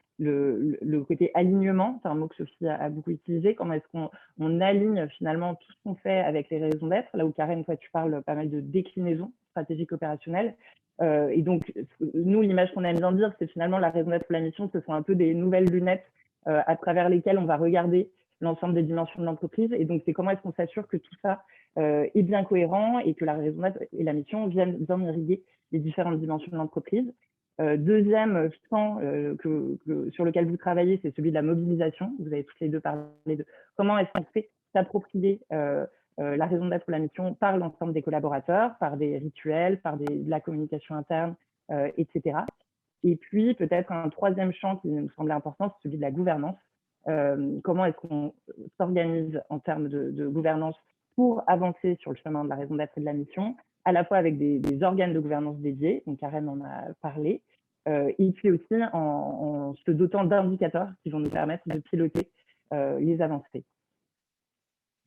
côté alignement. C'est un mot que Sophie a beaucoup utilisé. Comment est-ce qu'on aligne finalement tout ce qu'on fait avec les raisons d'être? Là où Karen, toi, tu parles pas mal de déclinaison stratégique opérationnelle. Et donc, nous, l'image qu'on aime bien dire, c'est finalement la raison d'être de la mission, ce sont un peu des nouvelles lunettes à travers lesquelles on va regarder l'ensemble des dimensions de l'entreprise. Et donc, c'est comment est-ce qu'on s'assure que tout ça est bien cohérent et que la raison d'être et la mission viennent bien irriguer les différentes dimensions de l'entreprise. Deuxième champ sur lequel vous travaillez, c'est celui de la mobilisation. Vous avez toutes les deux parlé de comment est-ce qu'on fait s'approprier la raison d'être de la mission par l'ensemble des collaborateurs, par des rituels, par de la communication interne, etc. Et puis, peut-être un troisième champ qui nous semblait important, c'est celui de la gouvernance. Comment est-ce qu'on s'organise en termes de gouvernance pour avancer sur le chemin de la raison d'être et de la mission, à la fois avec des organes de gouvernance dédiés, donc Karen en a parlé, et puis aussi en se dotant d'indicateurs qui vont nous permettre de piloter les avancées.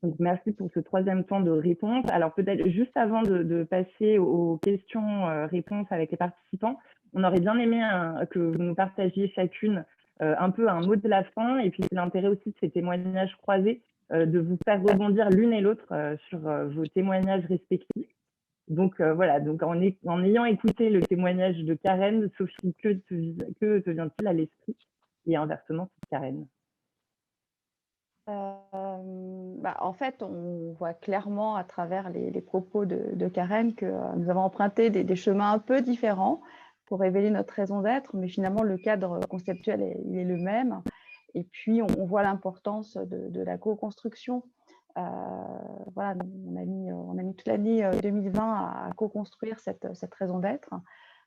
Donc, merci pour ce troisième temps de réponse. Alors, peut-être juste avant de passer aux questions-réponses avec les participants, on aurait bien aimé que vous nous partagiez chacune un peu un mot de la fin. Et puis, c'est l'intérêt aussi de ces témoignages croisés, de vous faire rebondir l'une et l'autre sur vos témoignages respectifs. Donc, voilà, donc en ayant écouté le témoignage de Karen, Sophie, que te vient-il à l'esprit? Et inversement, c'est Karen. En fait, on voit clairement à travers les propos de Karen que nous avons emprunté des chemins un peu différents pour révéler notre raison d'être, mais finalement, le cadre conceptuel il est le même. Et puis, on voit l'importance de la co-construction. Voilà, on a mis toute l'année 2020 à co-construire cette raison d'être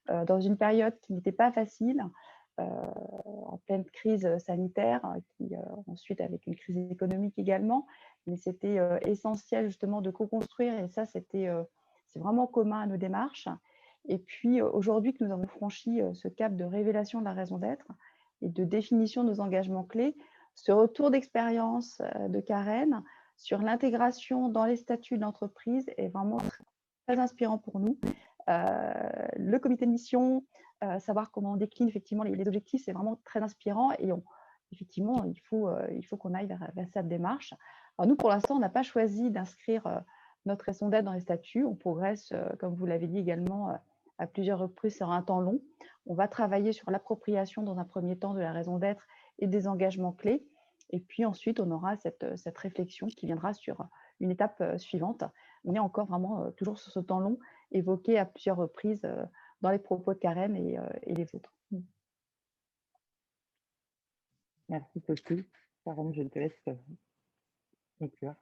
dans une période qui n'était pas facile. En pleine crise sanitaire, qui ensuite avec une crise économique également, mais c'était essentiel justement de co-construire et ça c'est vraiment commun à nos démarches. Et puis aujourd'hui que nous avons franchi ce cap de révélation de la raison d'être et de définition de nos engagements clés, ce retour d'expérience de Karen sur l'intégration dans les statuts de l'entreprise est vraiment très inspirant pour nous. Le comité de mission, savoir comment on décline effectivement les objectifs, c'est vraiment très inspirant et effectivement, il faut qu'on aille vers cette démarche. Alors nous, pour l'instant, on n'a pas choisi d'inscrire notre raison d'être dans les statuts. On progresse, comme vous l'avez dit également, à plusieurs reprises sur un temps long. On va travailler sur l'appropriation dans un premier temps de la raison d'être et des engagements clés. Et puis ensuite, on aura cette réflexion qui viendra sur une étape suivante. On est encore vraiment toujours sur ce temps long évoqué à plusieurs reprises dans les propos de Karen et les autres. Merci Sophie. Karen, je te laisse conclure.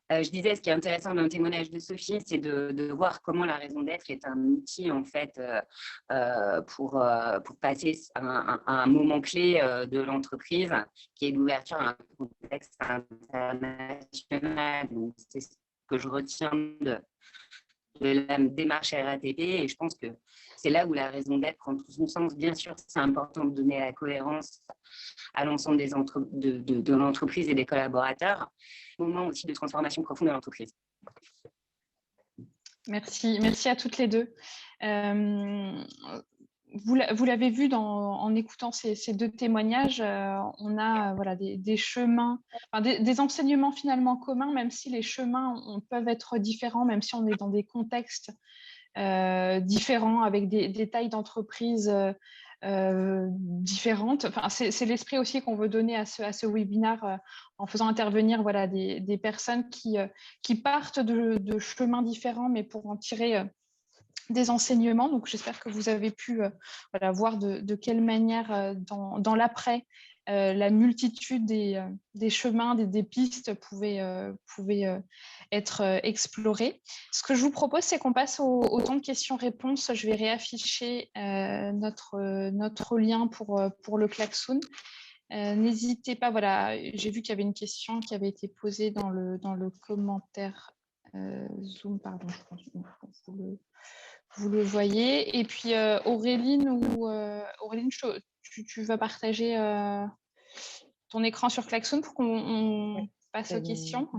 Je disais, ce qui est intéressant dans le témoignage de Sophie, c'est de voir comment la raison d'être est un outil en fait pour passer à un moment clé de l'entreprise, qui est l'ouverture à un contexte international. C'est ce que je retiens de la démarche RATP et je pense que c'est là où la raison d'être prend tout son sens. Bien sûr, c'est important de donner la cohérence à l'ensemble de l'entreprise et des collaborateurs. Moment aussi de transformation profonde de l'entreprise. Merci à toutes les deux. vous l'avez vu en écoutant ces deux témoignages, on a voilà, des chemins, enfin, des enseignements finalement communs, même si les chemins peuvent être différents, même si on est dans des contextes différents, avec des tailles d'entreprise différentes. Enfin, c'est l'esprit aussi qu'on veut donner à ce webinaire en faisant intervenir voilà, des personnes qui partent de chemins différents, mais pour en tirer des enseignements. Donc, j'espère que vous avez pu voilà, voir de quelle manière, dans l'après, la multitude des chemins, des pistes pouvaient être explorées. Ce que je vous propose, c'est qu'on passe au temps de questions-réponses. Je vais réafficher notre lien pour le klaxon. N'hésitez pas, voilà, j'ai vu qu'il y avait une question qui avait été posée dans le commentaire Zoom, pardon, je pense que vous le voyez. Et puis Auréline, tu vas partager ton écran sur klaxon pour qu'on passe aux questions.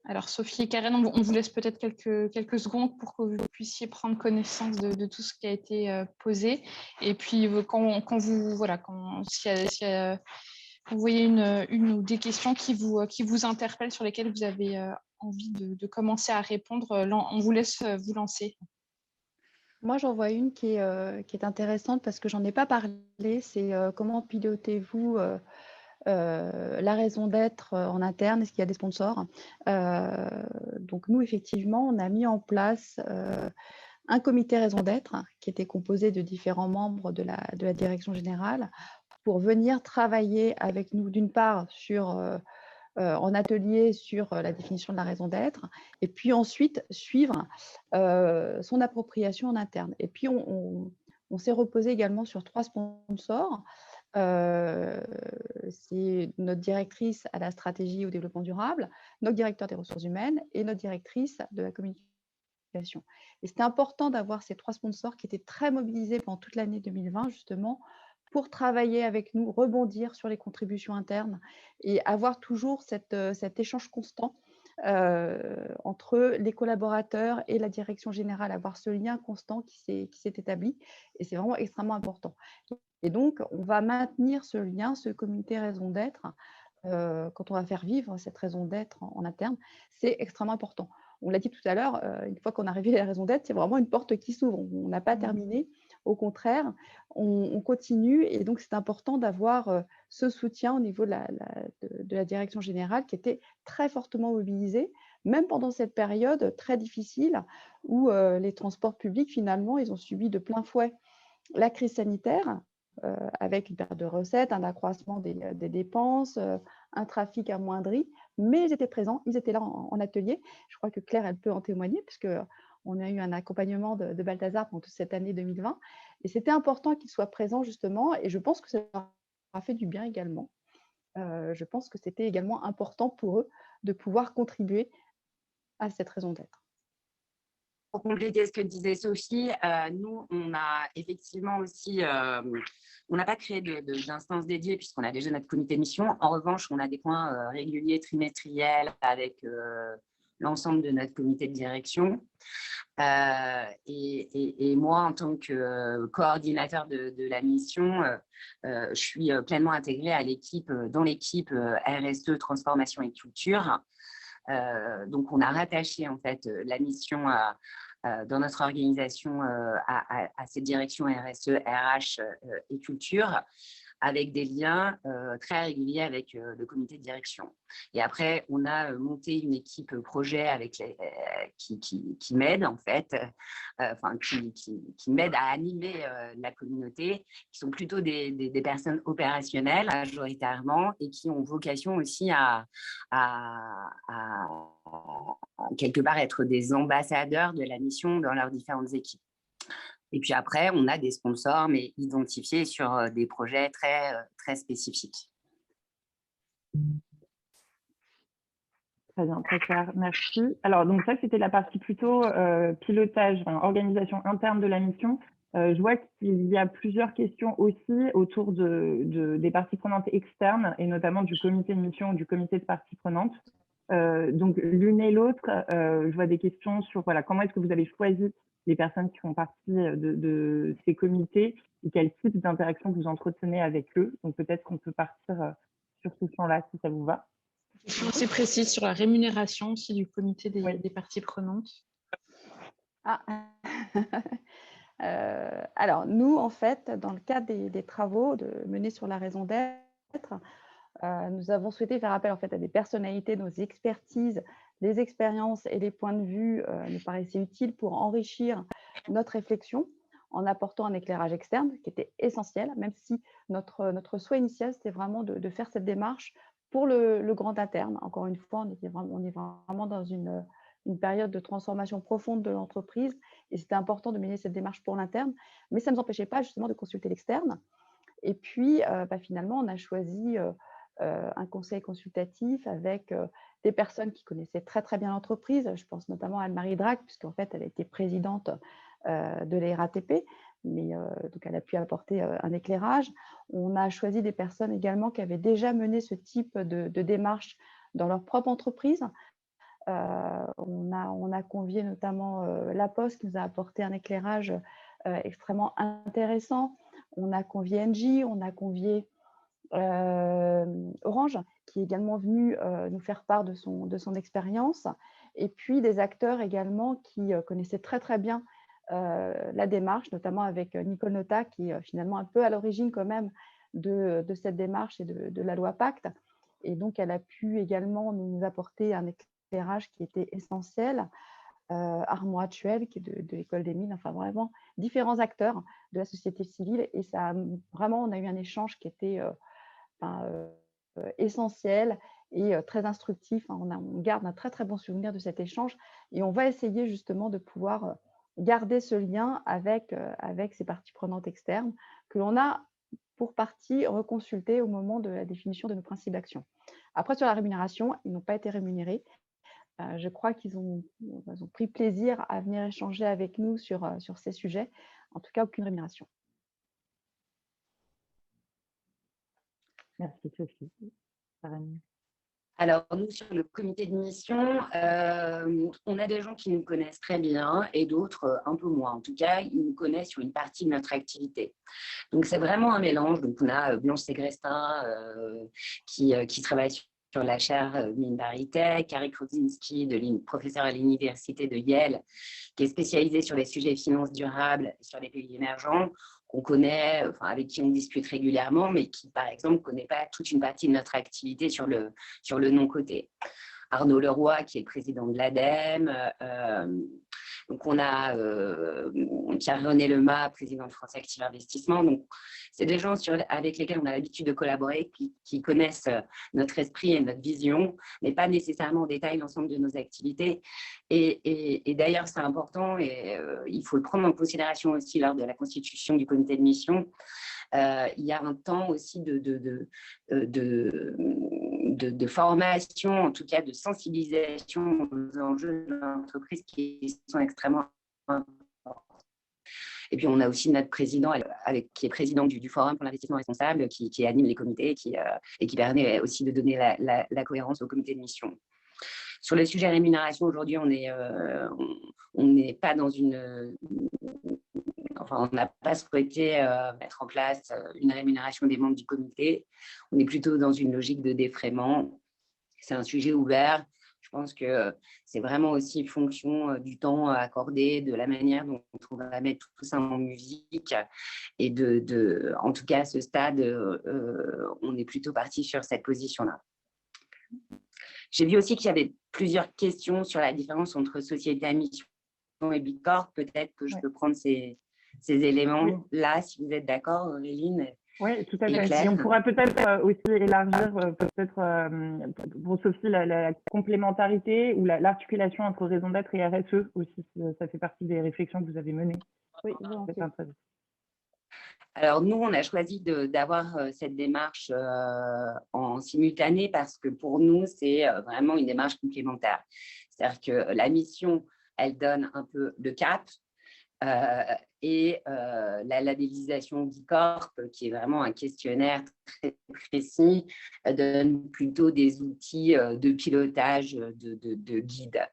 Alors, Sophie et Karen, on vous laisse peut-être quelques secondes pour que vous puissiez prendre connaissance de tout ce qui a été posé. Et puis, quand vous, voilà, si vous voyez une ou des questions qui vous interpellent, sur lesquelles vous avez envie de commencer à répondre, on vous laisse vous lancer. Moi, j'en vois une qui est intéressante parce que j'en ai pas parlé. C'est comment pilotez-vous la raison d'être en interne, est-ce qu'il y a des sponsors? Donc nous, effectivement, on a mis en place un comité raison d'être qui était composé de différents membres de la direction générale pour venir travailler avec nous, d'une part, en atelier sur la définition de la raison d'être, et puis ensuite suivre son appropriation en interne. Et puis on s'est reposé également sur 3 sponsors. C'est notre directrice à la stratégie et au développement durable, notre directeur des ressources humaines et notre directrice de la communication. Et c'était important d'avoir ces 3 sponsors qui étaient très mobilisés pendant toute l'année 2020, justement, pour travailler avec nous, rebondir sur les contributions internes et avoir toujours cet échange constant entre les collaborateurs et la direction générale, avoir ce lien constant qui s'est établi. Et c'est vraiment extrêmement important. Et donc, on va maintenir ce lien, ce comité raison d'être, quand on va faire vivre cette raison d'être en interne. C'est extrêmement important. On l'a dit tout à l'heure, une fois qu'on a révélé la raison d'être, c'est vraiment une porte qui s'ouvre. On n'a pas terminé. Au contraire, on continue. Et donc, c'est important d'avoir ce soutien au niveau de la direction générale qui était très fortement mobilisée, même pendant cette période très difficile où les transports publics, finalement, ils ont subi de plein fouet la crise sanitaire, avec une perte de recettes, un accroissement des dépenses, un trafic amoindri, mais ils étaient présents, ils étaient là en atelier. Je crois que Claire, elle peut en témoigner, puisqu'on a eu un accompagnement de Balthazar pendant toute cette année 2020. Et c'était important qu'ils soient présents, justement, et je pense que ça leur a fait du bien également. Je pense que c'était également important pour eux de pouvoir contribuer à cette raison d'être. Pour compléter ce que disait Sophie, nous, on a effectivement aussi, on n'a pas créé d'instance dédiée puisqu'on a déjà notre comité de mission. En revanche, on a des points réguliers, trimestriels avec l'ensemble de notre comité de direction. Et moi, en tant que coordinateur de la mission, je suis pleinement intégrée à dans l'équipe RSE, Transformation et Culture. Donc, on a rattaché en fait la mission dans notre organisation à cette direction RSE, RH et culture, avec des liens très réguliers avec le comité de direction. Et après, on a monté une équipe projet avec qui m'aide en fait, qui m'aide à animer la communauté, qui sont plutôt des personnes opérationnelles majoritairement et qui ont vocation aussi à quelque part être des ambassadeurs de la mission dans leurs différentes équipes. Et puis après, on a des sponsors, mais identifiés sur des projets très spécifiques. Très bien, très clair, merci. Alors, donc ça, c'était la partie plutôt pilotage, organisation interne de la mission. Je vois qu'il y a plusieurs questions aussi autour des parties prenantes externes et notamment du comité de mission ou du comité de parties prenantes. Donc, l'une et l'autre, je vois des questions sur voilà, comment est-ce que vous avez choisi les personnes qui font partie de ces comités et quel type d'interaction vous entretenez avec eux. Donc, peut-être qu'on peut partir sur ce champ-là, si ça vous va. Question assez précise sur la rémunération aussi du comité des parties prenantes. Ah. Alors, nous, en fait, dans le cadre des travaux menés sur la raison d'être, nous avons souhaité faire appel en fait, à des personnalités, nos expertises, les expériences et les points de vue nous paraissaient utiles pour enrichir notre réflexion en apportant un éclairage externe qui était essentiel, même si notre souhait initial, c'était vraiment de faire cette démarche pour le grand interne. Encore une fois, on est vraiment dans une période de transformation profonde de l'entreprise et c'était important de mener cette démarche pour l'interne, mais ça ne nous empêchait pas justement de consulter l'externe. Et puis, finalement, on a choisi un conseil consultatif avec des personnes qui connaissaient très, très bien l'entreprise. Je pense notamment à Anne-Marie Drac, puisqu'en fait, elle a été présidente de la RATP, mais donc elle a pu apporter un éclairage. On a choisi des personnes également qui avaient déjà mené ce type de démarche dans leur propre entreprise. On a convié notamment La Poste qui nous a apporté un éclairage extrêmement intéressant. On a convié Engie, on a convié Orange qui est également venu nous faire part de son expérience. Et puis des acteurs également qui connaissaient très très bien la démarche, notamment avec Nicole Notat qui est finalement un peu à l'origine quand même de cette démarche et de la loi Pacte. Et donc, elle a pu également nous apporter un éclairage qui était essentiel. Armand Actuel, qui est de l'École des Mines, enfin vraiment différents acteurs de la société civile. Et ça, vraiment, on a eu un échange qui était essentiel et très instructif. On garde un très, très bon souvenir de cet échange. Et on va essayer justement de pouvoir garder ce lien avec ces parties prenantes externes que l'on a pour partie reconsulté au moment de la définition de nos principes d'action. Après, sur la rémunération, ils n'ont pas été rémunérés. Je crois qu'ils ont pris plaisir à venir échanger avec nous sur ces sujets. En tout cas, aucune rémunération. Merci, Sophie. Alors, nous, sur le comité de mission, on a des gens qui nous connaissent très bien et d'autres un peu moins. En tout cas, ils nous connaissent sur une partie de notre activité. Donc, c'est vraiment un mélange. Donc, on a Blanche Segrestin qui travaille sur la chaire Minbaritech, Carrie Krudzinski, professeure à l'université de Yale, qui est spécialisée sur les sujets finances durables sur les pays émergents, qu'on connaît, enfin, avec qui on discute régulièrement, mais qui, par exemple, ne connaît pas toute une partie de notre activité sur le non-côté. Arnaud Leroy, qui est le président de l'ADEME. Donc, on a Pierre-René Lemas, président de France Active Investissement. Donc, c'est des gens avec lesquels on a l'habitude de collaborer, qui connaissent notre esprit et notre vision, mais pas nécessairement en détail l'ensemble de nos activités. Et d'ailleurs, c'est important et il faut le prendre en considération aussi lors de la constitution du comité de mission. Il y a un temps aussi de formation, en tout cas de sensibilisation aux enjeux de l'entreprise qui sont extrêmement importants. Et puis, on a aussi notre président, qui est président du Forum pour l'investissement responsable, qui anime les comités et qui permet aussi de donner la cohérence au comité de mission. Sur le sujet rémunération, aujourd'hui, on n'est pas dans on n'a pas souhaité mettre en place une rémunération des membres du comité. On est plutôt dans une logique de défraiement. C'est un sujet ouvert. Je pense que c'est vraiment aussi fonction du temps accordé, de la manière dont on va mettre tout ça en musique. Et en tout cas, à ce stade, on est plutôt parti sur cette position-là. J'ai vu aussi qu'il y avait plusieurs questions sur la différence entre société à mission et Bicorp. Peut-être que je peux prendre ces éléments-là, si vous êtes d'accord, Auréline. Oui, tout à fait. Et on pourra peut-être aussi élargir, pour Sophie, la complémentarité ou l'articulation entre raison d'être et RSE aussi. Ça fait partie des réflexions que vous avez menées. Oui, alors, nous, on a choisi d'avoir cette démarche en simultané parce que pour nous, c'est vraiment une démarche complémentaire. C'est-à-dire que la mission, elle donne un peu le cap. et la labellisation Bicorp, qui est vraiment un questionnaire très précis, donne plutôt des outils de pilotage, de guide.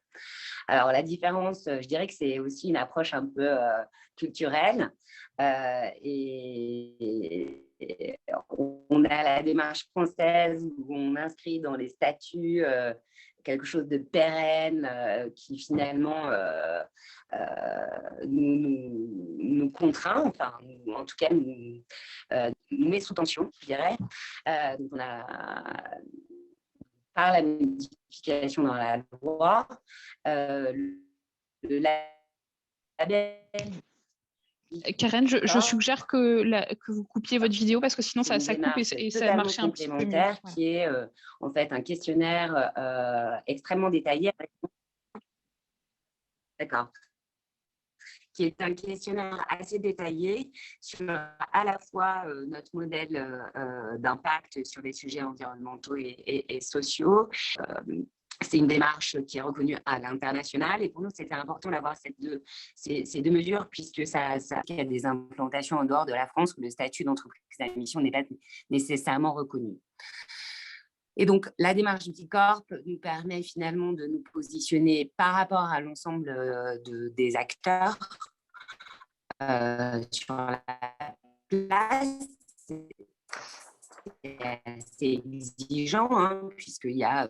Alors, la différence, je dirais que c'est aussi une approche un peu culturelle. Et on a la démarche française où on inscrit dans les statuts quelque chose de pérenne qui finalement nous contraint, enfin, en tout cas nous met sous tension, je dirais. Donc on a, par la modification dans la loi, le label. Karen, je suggère que vous coupiez votre vidéo parce que sinon ça coupe et ça marche un petit peu mieux. Qui est en fait un questionnaire extrêmement détaillé. D'accord. Qui est un questionnaire assez détaillé sur à la fois notre modèle d'impact sur les sujets environnementaux et sociaux. C'est une démarche qui est reconnue à l'international et pour nous, c'était important d'avoir ces deux mesures puisque ça a des implantations en dehors de la France où le statut d'entreprise à mission n'est pas nécessairement reconnu. Et donc, la démarche Bicorp nous permet finalement de nous positionner par rapport à l'ensemble des acteurs sur la place. C'est assez exigeant, hein, puisqu'il y a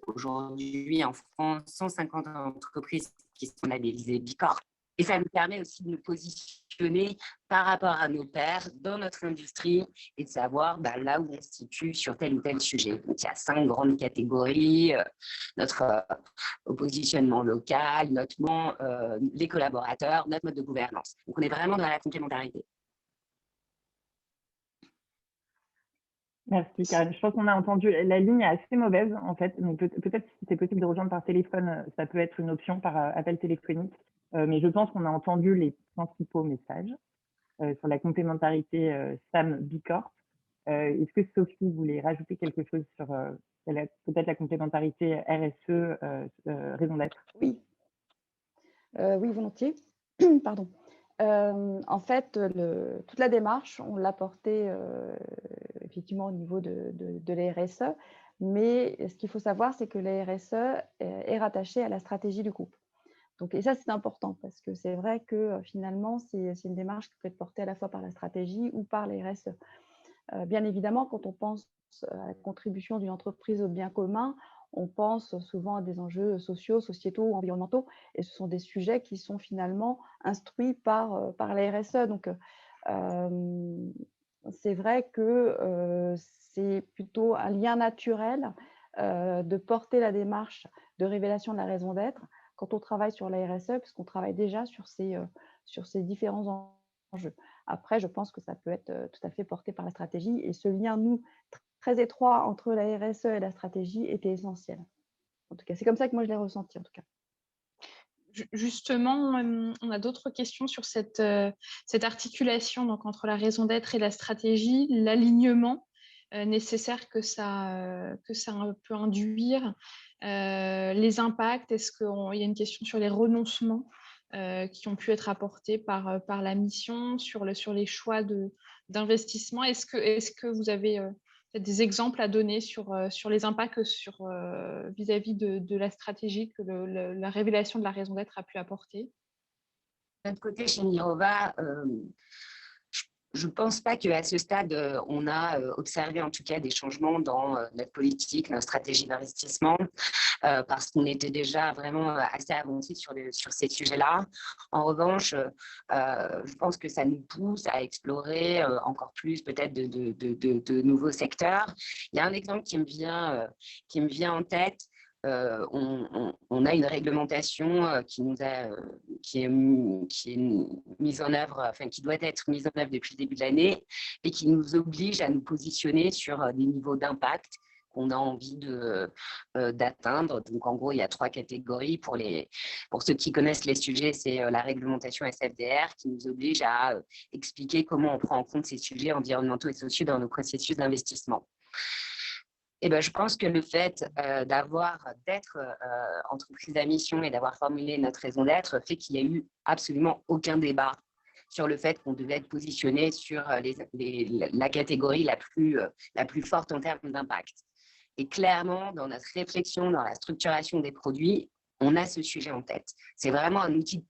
aujourd'hui en France 150 entreprises qui sont labellisées Bicorp. Et ça nous permet aussi de nous positionner par rapport à nos pairs dans notre industrie et de savoir là où on se situe sur tel ou tel sujet. Donc, il y a 5 grandes catégories, notre positionnement local, les collaborateurs, notre mode de gouvernance. Donc, on est vraiment dans la complémentarité. Merci, Karen. Je pense qu'on a entendu, la ligne est assez mauvaise, en fait. Donc, peut-être si c'est possible de rejoindre par téléphone, ça peut être une option par appel téléphonique. Mais je pense qu'on a entendu les principaux messages sur la complémentarité SAM Bicorp. Est-ce que Sophie voulait rajouter quelque chose sur peut-être la complémentarité RSE, raison d'être? Oui. Oui, volontiers. Pardon. En fait, toute la démarche, on l'a portée effectivement au niveau de la RSE, mais ce qu'il faut savoir, c'est que la RSE est rattachée à la stratégie du groupe. Donc, et ça, c'est important parce que c'est vrai que finalement, c'est une démarche qui peut être portée à la fois par la stratégie ou par la RSE. Bien évidemment, quand on pense à la contribution d'une entreprise au bien commun, on pense souvent à des enjeux sociaux, sociétaux, environnementaux, et ce sont des sujets qui sont finalement instruits par la RSE. Donc, c'est vrai que c'est plutôt un lien naturel de porter la démarche de révélation de la raison d'être quand on travaille sur la RSE, puisqu'on travaille déjà sur ces différents enjeux. Après, je pense que ça peut être tout à fait porté par la stratégie, et ce lien, très étroit entre la RSE et la stratégie était essentiel. En tout cas, c'est comme ça que moi je l'ai ressenti en tout cas. Justement, on a d'autres questions sur cette articulation donc, entre la raison d'être et la stratégie, l'alignement nécessaire que ça peut induire, les impacts. Est-ce qu'il y a une question sur les renoncements qui ont pu être apportés par la mission, sur les choix d'investissement? Est-ce que vous avez des exemples à donner sur les impacts vis-à-vis de la stratégie que la révélation de la raison d'être a pu apporter? De notre côté, chez Mirova, je ne pense pas qu'à ce stade, on a observé en tout cas des changements dans notre politique, notre stratégie d'investissement, parce qu'on était déjà vraiment assez avancé sur ces sujets-là. En revanche, je pense que ça nous pousse à explorer encore plus peut-être de nouveaux secteurs. Il y a un exemple qui me vient en tête. On a une réglementation qui est mise en œuvre, enfin qui doit être mise en œuvre depuis le début de l'année et qui nous oblige à nous positionner sur des niveaux d'impact qu'on a envie d'atteindre. Donc en gros, il y a 3 catégories. Pour ceux qui connaissent les sujets, c'est la réglementation SFDR qui nous oblige à expliquer comment on prend en compte ces sujets environnementaux et sociaux dans nos processus d'investissement. Eh ben, je pense que le fait d'être entreprise à mission et d'avoir formulé notre raison d'être fait qu'il n'y a eu absolument aucun débat sur le fait qu'on devait être positionné sur la catégorie la plus forte en termes d'impact. Et clairement, dans notre réflexion, dans la structuration des produits, on a ce sujet en tête. C'est vraiment un outil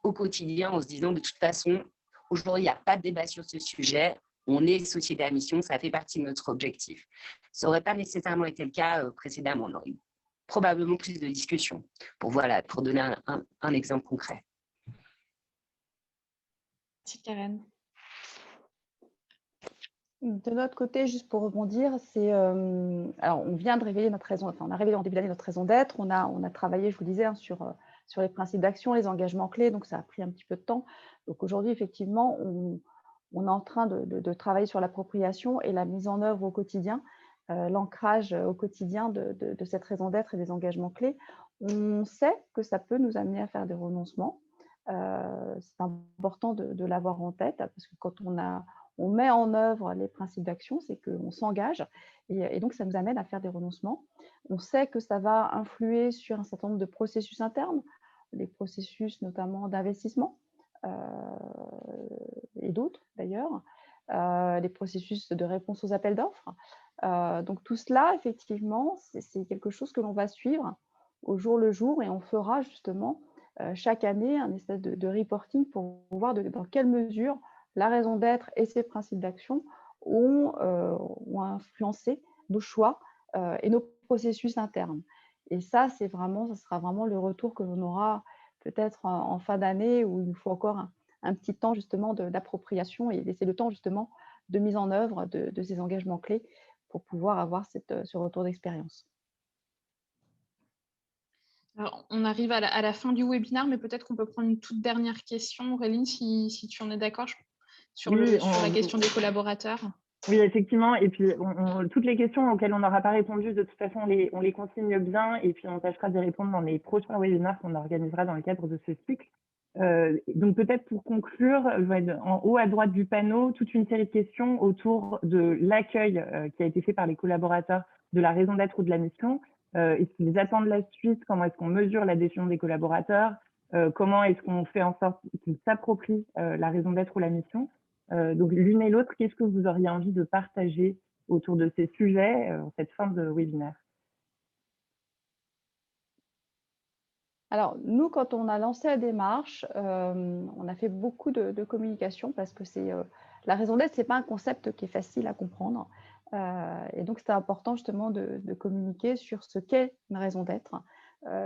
au quotidien en se disant de toute façon, aujourd'hui, il n'y a pas de débat sur ce sujet. On est société à mission, ça fait partie de notre objectif. Ça n'aurait pas nécessairement été le cas précédemment. On aurait eu probablement plus de discussions. Pour donner un exemple concret. Merci Karen. De notre côté, juste pour rebondir, alors on vient de révéler notre raison, enfin on a révélé en début d'année notre raison d'être, on a travaillé, je vous le disais, hein, sur les principes d'action, les engagements clés, donc ça a pris un petit peu de temps. Donc aujourd'hui, effectivement, on est en train de travailler sur l'appropriation et la mise en œuvre au quotidien, l'ancrage au quotidien de cette raison d'être et des engagements clés. On sait que ça peut nous amener à faire des renoncements. C'est important de l'avoir en tête, parce que quand on met en œuvre les principes d'action, c'est qu'on s'engage et donc ça nous amène à faire des renoncements. On sait que ça va influer sur un certain nombre de processus internes, les processus notamment d'investissement et d'autres d'ailleurs, les processus de réponse aux appels d'offres. Donc tout cela, effectivement, c'est quelque chose que l'on va suivre au jour le jour et on fera justement chaque année un espèce de reporting pour voir dans quelle mesure la raison d'être et ses principes d'action ont influencé nos choix et nos processus internes. Et ça, ça sera vraiment le retour que l'on aura peut-être en fin d'année, où il nous faut encore un petit temps justement d'appropriation et laisser le temps justement de mise en œuvre de ces engagements clés pour pouvoir avoir ce retour d'expérience. Alors, on arrive à la fin du webinaire, mais peut-être qu'on peut prendre une toute dernière question. Auréline, si tu en es d'accord, sur la question des collaborateurs. Oui, effectivement. Et puis, toutes les questions auxquelles on n'aura pas répondu, de toute façon, on les consigne bien et puis on tâchera d'y répondre dans les prochains webinaires qu'on organisera dans le cadre de ce cycle. Donc, peut-être pour conclure, en haut à droite du panneau, toute une série de questions autour de l'accueil qui a été fait par les collaborateurs, de la raison d'être ou de la mission. Est-ce qu'ils attendent la suite? Comment est-ce qu'on mesure l'adhésion des collaborateurs? Comment est-ce qu'on fait en sorte qu'ils s'approprient la raison d'être ou la mission? Donc, l'une et l'autre, qu'est-ce que vous auriez envie de partager autour de ces sujets en cette fin de webinaire? Alors, nous, quand on a lancé la démarche, on a fait beaucoup de communication parce que la raison d'être, ce n'est pas un concept qui est facile à comprendre. Et donc, c'était important justement de communiquer sur ce qu'est une raison d'être,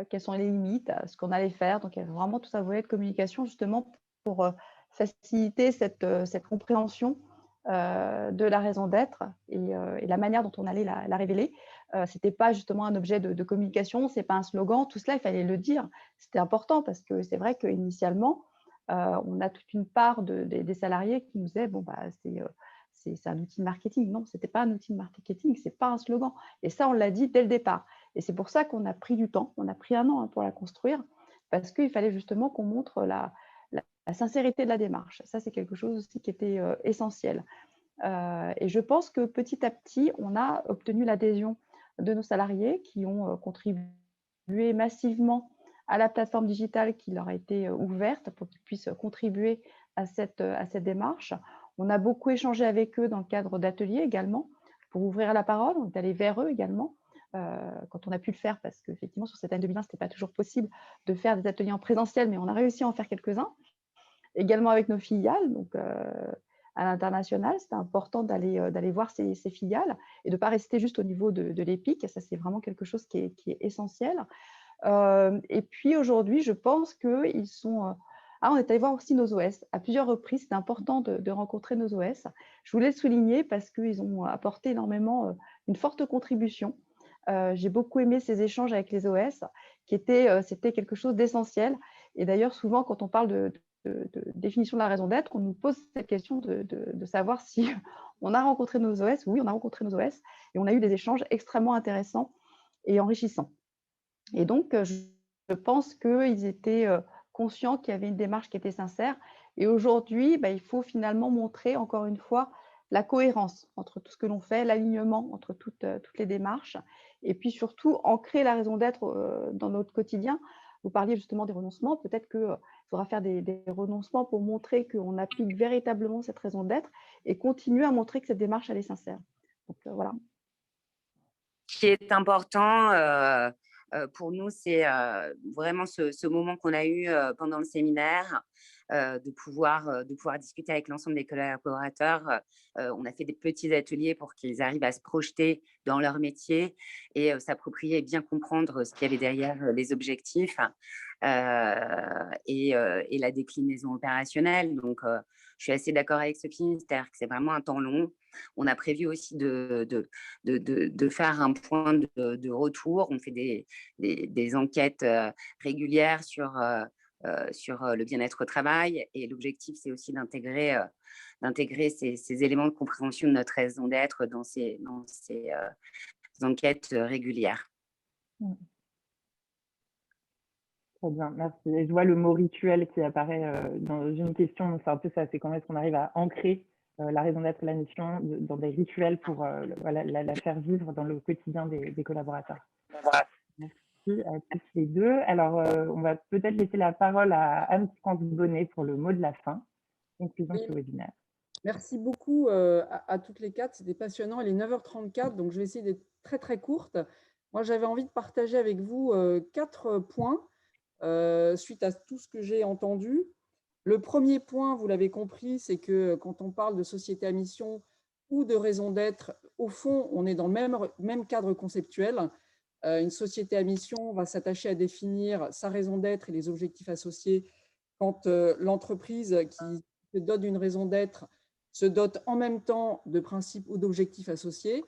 quelles sont les limites, ce qu'on allait faire. Donc, il y avait vraiment tout un volet de communication justement pour faciliter cette compréhension de la raison d'être et la manière dont on allait la révéler. Ce n'était pas justement un objet de communication, ce n'est pas un slogan, tout cela, il fallait le dire. C'était important parce que c'est vrai qu'initialement, on a toute une part des salariés qui nous disaient bon, bah, c'est un outil de marketing. Non, ce n'était pas un outil de marketing, ce n'est pas un slogan. Et ça, on l'a dit dès le départ. Et c'est pour ça qu'on a pris du temps, on a pris 1 an pour la construire, parce qu'il fallait justement qu'on montre la sincérité de la démarche. Ça, c'est quelque chose aussi qui était essentiel. Et je pense que petit à petit, on a obtenu l'adhésion de nos salariés qui ont contribué massivement à la plateforme digitale qui leur a été ouverte pour qu'ils puissent contribuer à cette démarche. On a beaucoup échangé avec eux dans le cadre d'ateliers également pour ouvrir la parole. On est allé vers eux également quand on a pu le faire, parce qu'effectivement, sur cette année 2020, ce n'était pas toujours possible de faire des ateliers en présentiel, mais on a réussi à en faire quelques-uns. Également avec nos filiales, donc à l'international, c'était important d'aller voir ces filiales et de ne pas rester juste au niveau de l'EPIC. Ça, c'est vraiment quelque chose qui est essentiel. Et puis aujourd'hui, je pense qu'ils sont… on est allé voir aussi nos OS à plusieurs reprises. C'était important de rencontrer nos OS. Je voulais le souligner parce qu'ils ont apporté énormément une forte contribution. J'ai beaucoup aimé ces échanges avec les OS, c'était quelque chose d'essentiel. Et d'ailleurs, souvent, quand on parle de définition de la raison d'être, on nous pose cette question de savoir si on a rencontré nos OS. Oui, on a rencontré nos OS et on a eu des échanges extrêmement intéressants et enrichissants. Et donc, je pense qu'ils étaient conscients qu'il y avait une démarche qui était sincère. Et aujourd'hui, il faut finalement montrer, encore une fois, la cohérence entre tout ce que l'on fait, l'alignement entre toutes les démarches, et puis surtout ancrer la raison d'être dans notre quotidien. Vous parliez justement des renoncements, peut-être qu'il faudra faire des renoncements pour montrer qu'on applique véritablement cette raison d'être et continuer à montrer que cette démarche, elle est sincère. Donc voilà. Ce qui est important pour nous, c'est vraiment ce moment qu'on a eu pendant le séminaire, de pouvoir discuter avec l'ensemble des collaborateurs. On a fait des petits ateliers pour qu'ils arrivent à se projeter dans leur métier et s'approprier et bien comprendre ce qu'il y avait derrière les objectifs et la déclinaison opérationnelle. Donc, je suis assez d'accord avec Sophie, c'est-à-dire que c'est vraiment un temps long. On a prévu aussi de faire un point de retour. On fait des enquêtes régulières sur le bien-être au travail. Et l'objectif, c'est aussi d'intégrer ces éléments de compréhension de notre raison d'être dans ces enquêtes régulières. Très bien, merci. Et je vois le mot rituel qui apparaît dans une question. C'est un peu ça, c'est comment est-ce qu'on arrive à ancrer la raison d'être, la mission dans des rituels pour la faire vivre dans le quotidien des collaborateurs. Merci à tous les deux. Alors, on va peut-être laisser la parole à Anne-France Bonnet pour le mot de la fin, conclusion de ce webinaire. Merci beaucoup à toutes les quatre, c'était passionnant. Il est 9h34, donc je vais essayer d'être très très courte. Moi, j'avais envie de partager avec vous 4 points suite à tout ce que j'ai entendu. Le premier point, vous l'avez compris, c'est que quand on parle de société à mission ou de raison d'être, au fond, on est dans le même cadre conceptuel. Une société à mission va s'attacher à définir sa raison d'être et les objectifs associés quand l'entreprise qui se dote d'une raison d'être se dote en même temps de principes ou d'objectifs associés.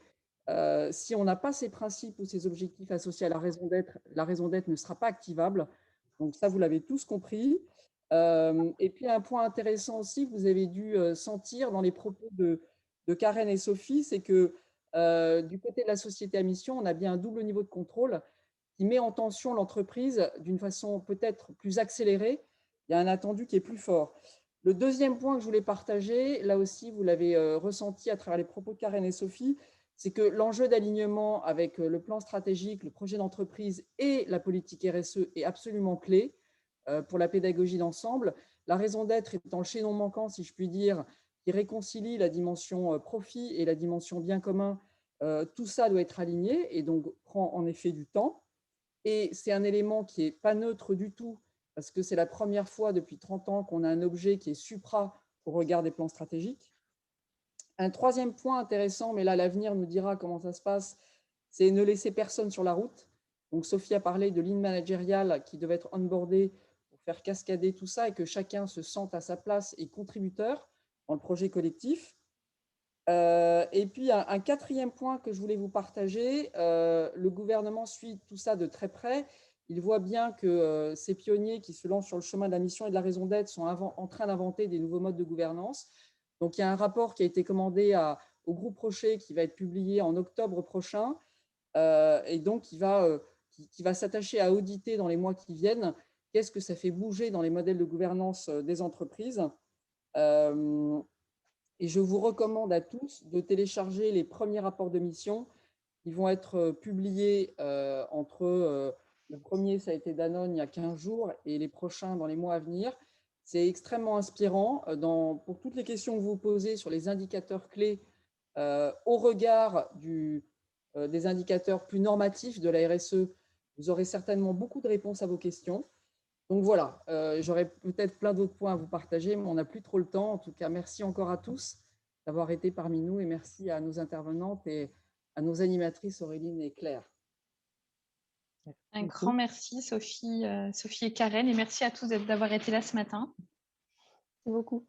Si on n'a pas ces principes ou ces objectifs associés à la raison d'être ne sera pas activable. Donc ça, vous l'avez tous compris. Et puis un point intéressant aussi que vous avez dû sentir dans les propos de Karen et Sophie, c'est que du côté de la société à mission, on a bien un double niveau de contrôle qui met en tension l'entreprise d'une façon peut-être plus accélérée. Il y a un attendu qui est plus fort. Le deuxième point que je voulais partager, là aussi, vous l'avez ressenti à travers les propos de Karen et Sophie, c'est que l'enjeu d'alignement avec le plan stratégique, le projet d'entreprise et la politique RSE est absolument clé pour la pédagogie d'ensemble. La raison d'être étant le chaînon manquant, si je puis dire, qui réconcilie la dimension profit et la dimension bien commun, tout ça doit être aligné et donc prend en effet du temps. Et c'est un élément qui n'est pas neutre du tout, parce que c'est la première fois depuis 30 ans qu'on a un objet qui est supra au regard des plans stratégiques. Un troisième point intéressant, mais là l'avenir nous dira comment ça se passe, c'est ne laisser personne sur la route. Donc Sophie a parlé de ligne managériale qui devait être onboardée pour faire cascader tout ça et que chacun se sente à sa place et contributeur dans le projet collectif. Et puis un quatrième point que je voulais vous partager, le gouvernement suit tout ça de très près. Il voit bien que ces pionniers qui se lancent sur le chemin de la mission et de la raison d'être sont en train d'inventer des nouveaux modes de gouvernance. Donc il y a un rapport qui a été commandé au groupe Rocher qui va être publié en octobre prochain et donc qui va s'attacher à auditer dans les mois qui viennent qu'est-ce que ça fait bouger dans les modèles de gouvernance des entreprises. Et je vous recommande à tous de télécharger les premiers rapports de mission qui vont être publiés le premier, ça a été Danone il y a 15 jours, et les prochains dans les mois à venir. C'est extrêmement inspirant pour toutes les questions que vous posez sur les indicateurs clés au regard des indicateurs plus normatifs de la RSE. Vous aurez certainement beaucoup de réponses à vos questions. Donc voilà, j'aurais peut-être plein d'autres points à vous partager, mais on n'a plus trop le temps. En tout cas, merci encore à tous d'avoir été parmi nous et merci à nos intervenantes et à nos animatrices Auréline et Claire. Un grand merci Sophie et Karen et merci à tous d'avoir été là ce matin. Merci beaucoup.